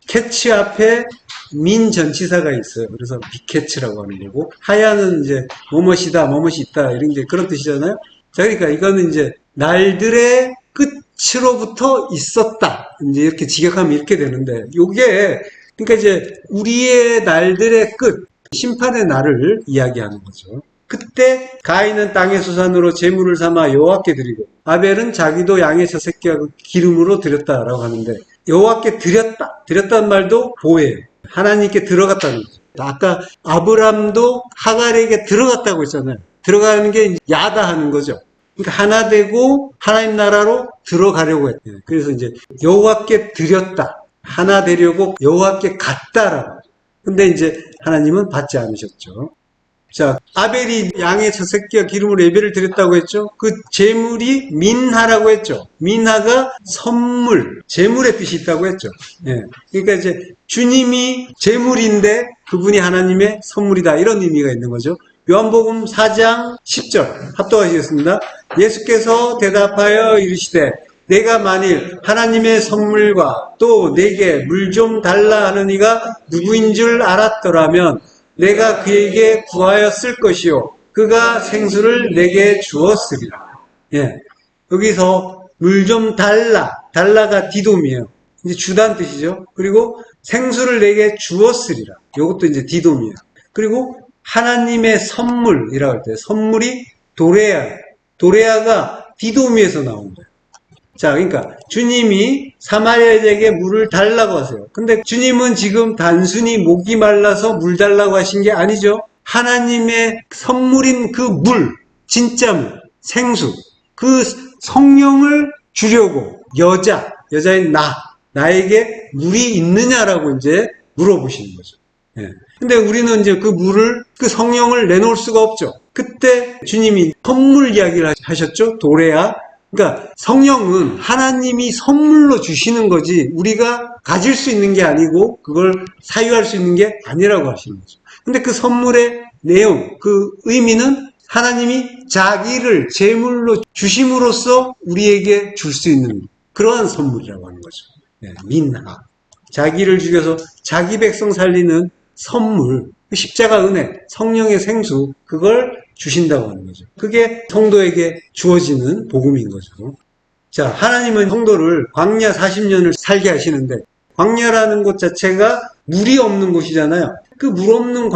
캐치 앞에 민 전치사가 있어요. 그래서 미케츠라고 하는 거고 하야는 이제 뭐뭇이다, 뭐뭇이 있다 이런 게 그런 뜻이잖아요. 자, 그러니까 이거는 이제 날들의 끝으로부터 있었다. 이제 이렇게 직역하면 이렇게 되는데 요게 그러니까 이제 우리의 날들의 끝, 심판의 날을 이야기하는 거죠. 그때 가인은 땅의 소산으로 제물을 삼아 여호와께 드리고 아벨은 자기도 양의 첫 새끼와 기름으로 드렸다라고 하는데 여호와께 드렸다는 말도 보혜예요. 하나님께 들어갔다는 거죠. 아까 아브람도 하갈에게 들어갔다고 했잖아요. 들어가는 게 야다하는 거죠. 그러니까 하나 되고 하나님 나라로 들어가려고 했대요. 그래서 이제 여호와께 드렸다. 하나 되려고 여호와께 갔다라고. 근데 이제 하나님은 받지 않으셨죠. 자, 아벨이 양의 첫 새끼와 기름으로 예배를 드렸다고 했죠. 그 제물이 민하라고 했죠. 민하가 선물, 제물의 뜻이 있다고 했죠. 그러니까 이제 주님이 제물인데 그분이 하나님의 선물이다 이런 의미가 있는 거죠. 요한복음 4장 10절 합독하시겠습니다. 예수께서 대답하여 이르시되 내가 만일 하나님의 선물과 또 내게 물 좀 달라 하는 이가 누구인 줄 알았더라면 내가 그에게 구하였을 것이요 그가 생수를 내게 주었으리라. 여기서 물 좀 달라. 달라가 디돔이에요. 이제 주다는 뜻이죠. 그리고 생수를 내게 주었으리라. 이것도 이제 디돔이에요. 그리고 하나님의 선물이라고 할 때 선물이 도레아. 도레아가 디돔에서 나온 거예요. 자, 그러니까 주님이 사마리아인에게 물을 달라고 하세요. 근데 주님은 지금 단순히 목이 말라서 물 달라고 하신 게 아니죠. 하나님의 선물인 그 물, 진짜 물, 생수, 그 성령을 주려고 여자인 나에게 물이 있느냐라고 이제 물어보시는 거죠. 예. 근데 우리는 이제 그 물을, 그 성령을 내놓을 수가 없죠. 그때 주님이 선물 이야기를 하셨죠. 도레아. 그러니까 성령은 하나님이 선물로 주시는 거지 우리가 가질 수 있는 게 아니고 그걸 사유할 수 있는 게 아니라고 하시는 거죠. 근데 그 선물의 내용, 그 의미는 하나님이 자기를 제물로 주심으로써 우리에게 줄 수 있는 그러한 선물이라고 하는 거죠. 네, 민하. 자기를 죽여서 자기 백성 살리는 선물, 십자가 은혜, 성령의 생수, 그걸 주신다고 하는 거죠. 그게 성도에게 주어지는 복음인 거죠. 자, 하나님은 성도를 광야 40년을 살게 하시는데 광야라는 곳 자체가 물이 없는 곳이잖아요. 그 물 없는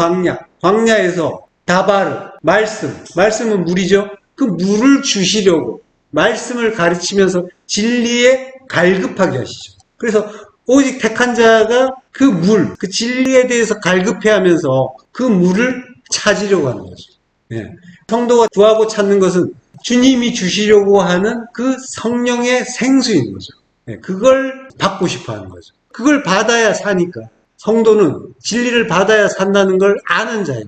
광야에서 다바르, 말씀은 물이죠. 그 물을 주시려고 말씀을 가르치면서 진리에 갈급하게 하시죠. 그래서 오직 택한 자가 그 물, 그 진리에 대해서 갈급해 하면서 그 물을 찾으려고 하는 거죠. 예. 성도가 구하고 찾는 것은 주님이 주시려고 하는 그 성령의 생수인 거죠. 예. 그걸 받고 싶어 하는 거죠. 그걸 받아야 사니까. 성도는 진리를 받아야 산다는 걸 아는 자예요.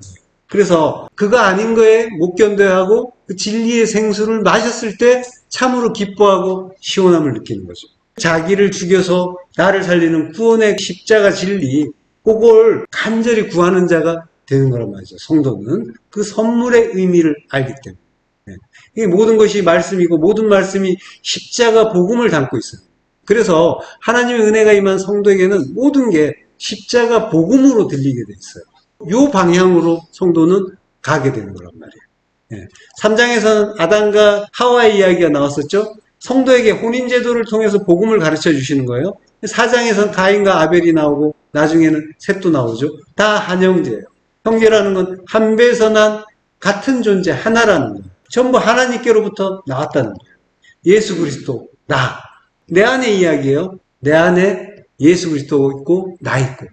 그래서 그거 아닌 거에 못 견뎌야 하고 그 진리의 생수를 마셨을 때 참으로 기뻐하고 시원함을 느끼는 거죠. 자기를 죽여서 나를 살리는 구원의 십자가 진리, 그걸 간절히 구하는 자가 되는 거란 말이죠. 성도는 그 선물의 의미를 알기 때문에. 이게 모든 것이 말씀이고 모든 말씀이 십자가 복음을 담고 있어요. 그래서 하나님의 은혜가 임한 성도에게는 모든 게 십자가 복음으로 들리게 돼 있어요. 요 방향으로 성도는 가게 되는 거란 말이에요. 3장에서는 아담과 하와의 이야기가 나왔었죠. 성도에게 혼인제도를 통해서 복음을 가르쳐 주시는 거예요. 4장에서는 가인과 아벨이 나오고 나중에는 셋도 나오죠. 다 한 형제예요. 형제라는 건 한 배에서 난 같은 존재 하나라는 거예요. 전부 하나님께로부터 나왔다는 거예요. 예수 그리스도, 내 안에 이야기예요. 내 안에 예수 그리스도 있고 나 있고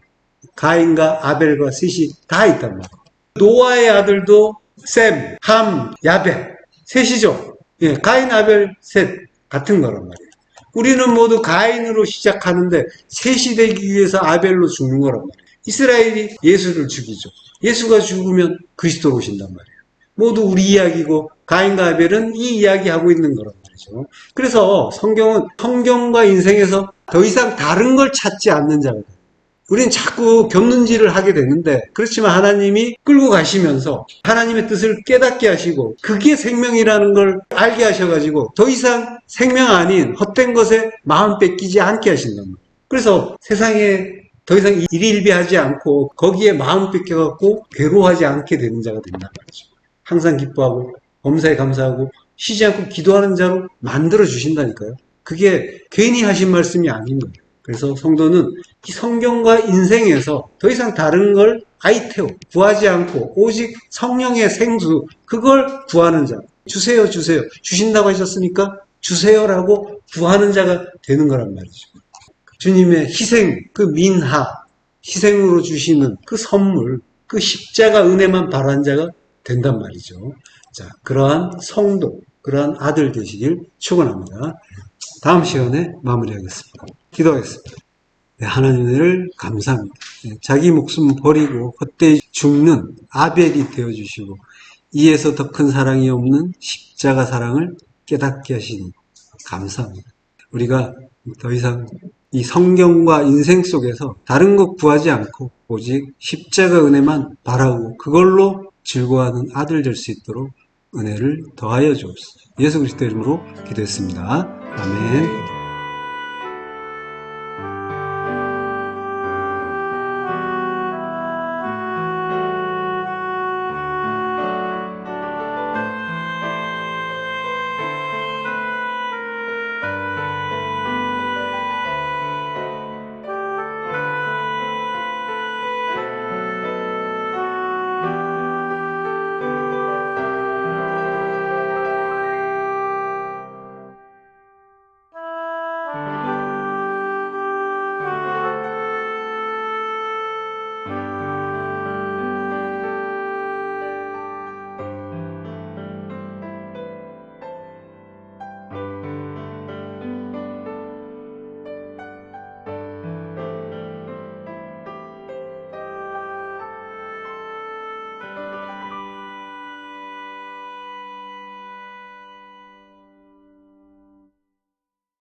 가인과 아벨과 셋이 다 있단 말이에요. 노아의 아들도 셈, 함, 야벳 셋이죠. 예, 가인, 아벨, 셋 같은 거란 말이에요. 우리는 모두 가인으로 시작하는데 셋이 되기 위해서 아벨로 죽는 거란 말이에요. 이스라엘이 예수를 죽이죠. 예수가 죽으면 그리스도로 오신단 말이에요. 모두 우리 이야기고 가인과 아벨은 이 이야기하고 있는 거란 말이죠. 그래서 성경은 성경과 인생에서 더 이상 다른 걸 찾지 않는 자가 돼요. 우리는 자꾸 곁눈질을 하게 되는데 그렇지만 하나님이 끌고 가시면서 하나님의 뜻을 깨닫게 하시고 그게 생명이라는 걸 알게 하셔가지고 더 이상 생명 아닌 헛된 것에 마음 뺏기지 않게 하신단 말이에요. 그래서 세상에 더 이상 일희일비하지 않고 거기에 마음 뺏겨갖고 괴로워하지 않게 되는 자가 된단 말이죠. 항상 기뻐하고 범사에 감사하고 쉬지 않고 기도하는 자로 만들어 주신다니까요. 그게 괜히 하신 말씀이 아닌 거예요. 그래서 성도는 이 성경과 인생에서 더 이상 다른 걸 아이테오 구하지 않고 오직 성령의 생수 그걸 구하는 자. 주세요. 주신다고 하셨으니까 주세요라고 구하는 자가 되는 거란 말이죠. 주님의 희생, 그 민하, 희생으로 주시는 그 선물, 그 십자가 은혜만 바라는 자가 된단 말이죠. 자, 그러한 성도, 그러한 아들 되시길 축원합니다. 다음 시간에 마무리하겠습니다. 기도하겠습니다. 네, 하나님을 감사합니다. 네, 자기 목숨 버리고 헛되이 죽는 아벨이 되어주시고 이에서 더 큰 사랑이 없는 십자가 사랑을 깨닫게 하시니 감사합니다. 우리가 더 이상 이 성경과 인생 속에서 다른 것 구하지 않고 오직 십자가 은혜만 바라고 그걸로 즐거워하는 아들 될 수 있도록 은혜를 더하여 주옵소서. 예수 그리스도 이름으로 기도했습니다. 아멘.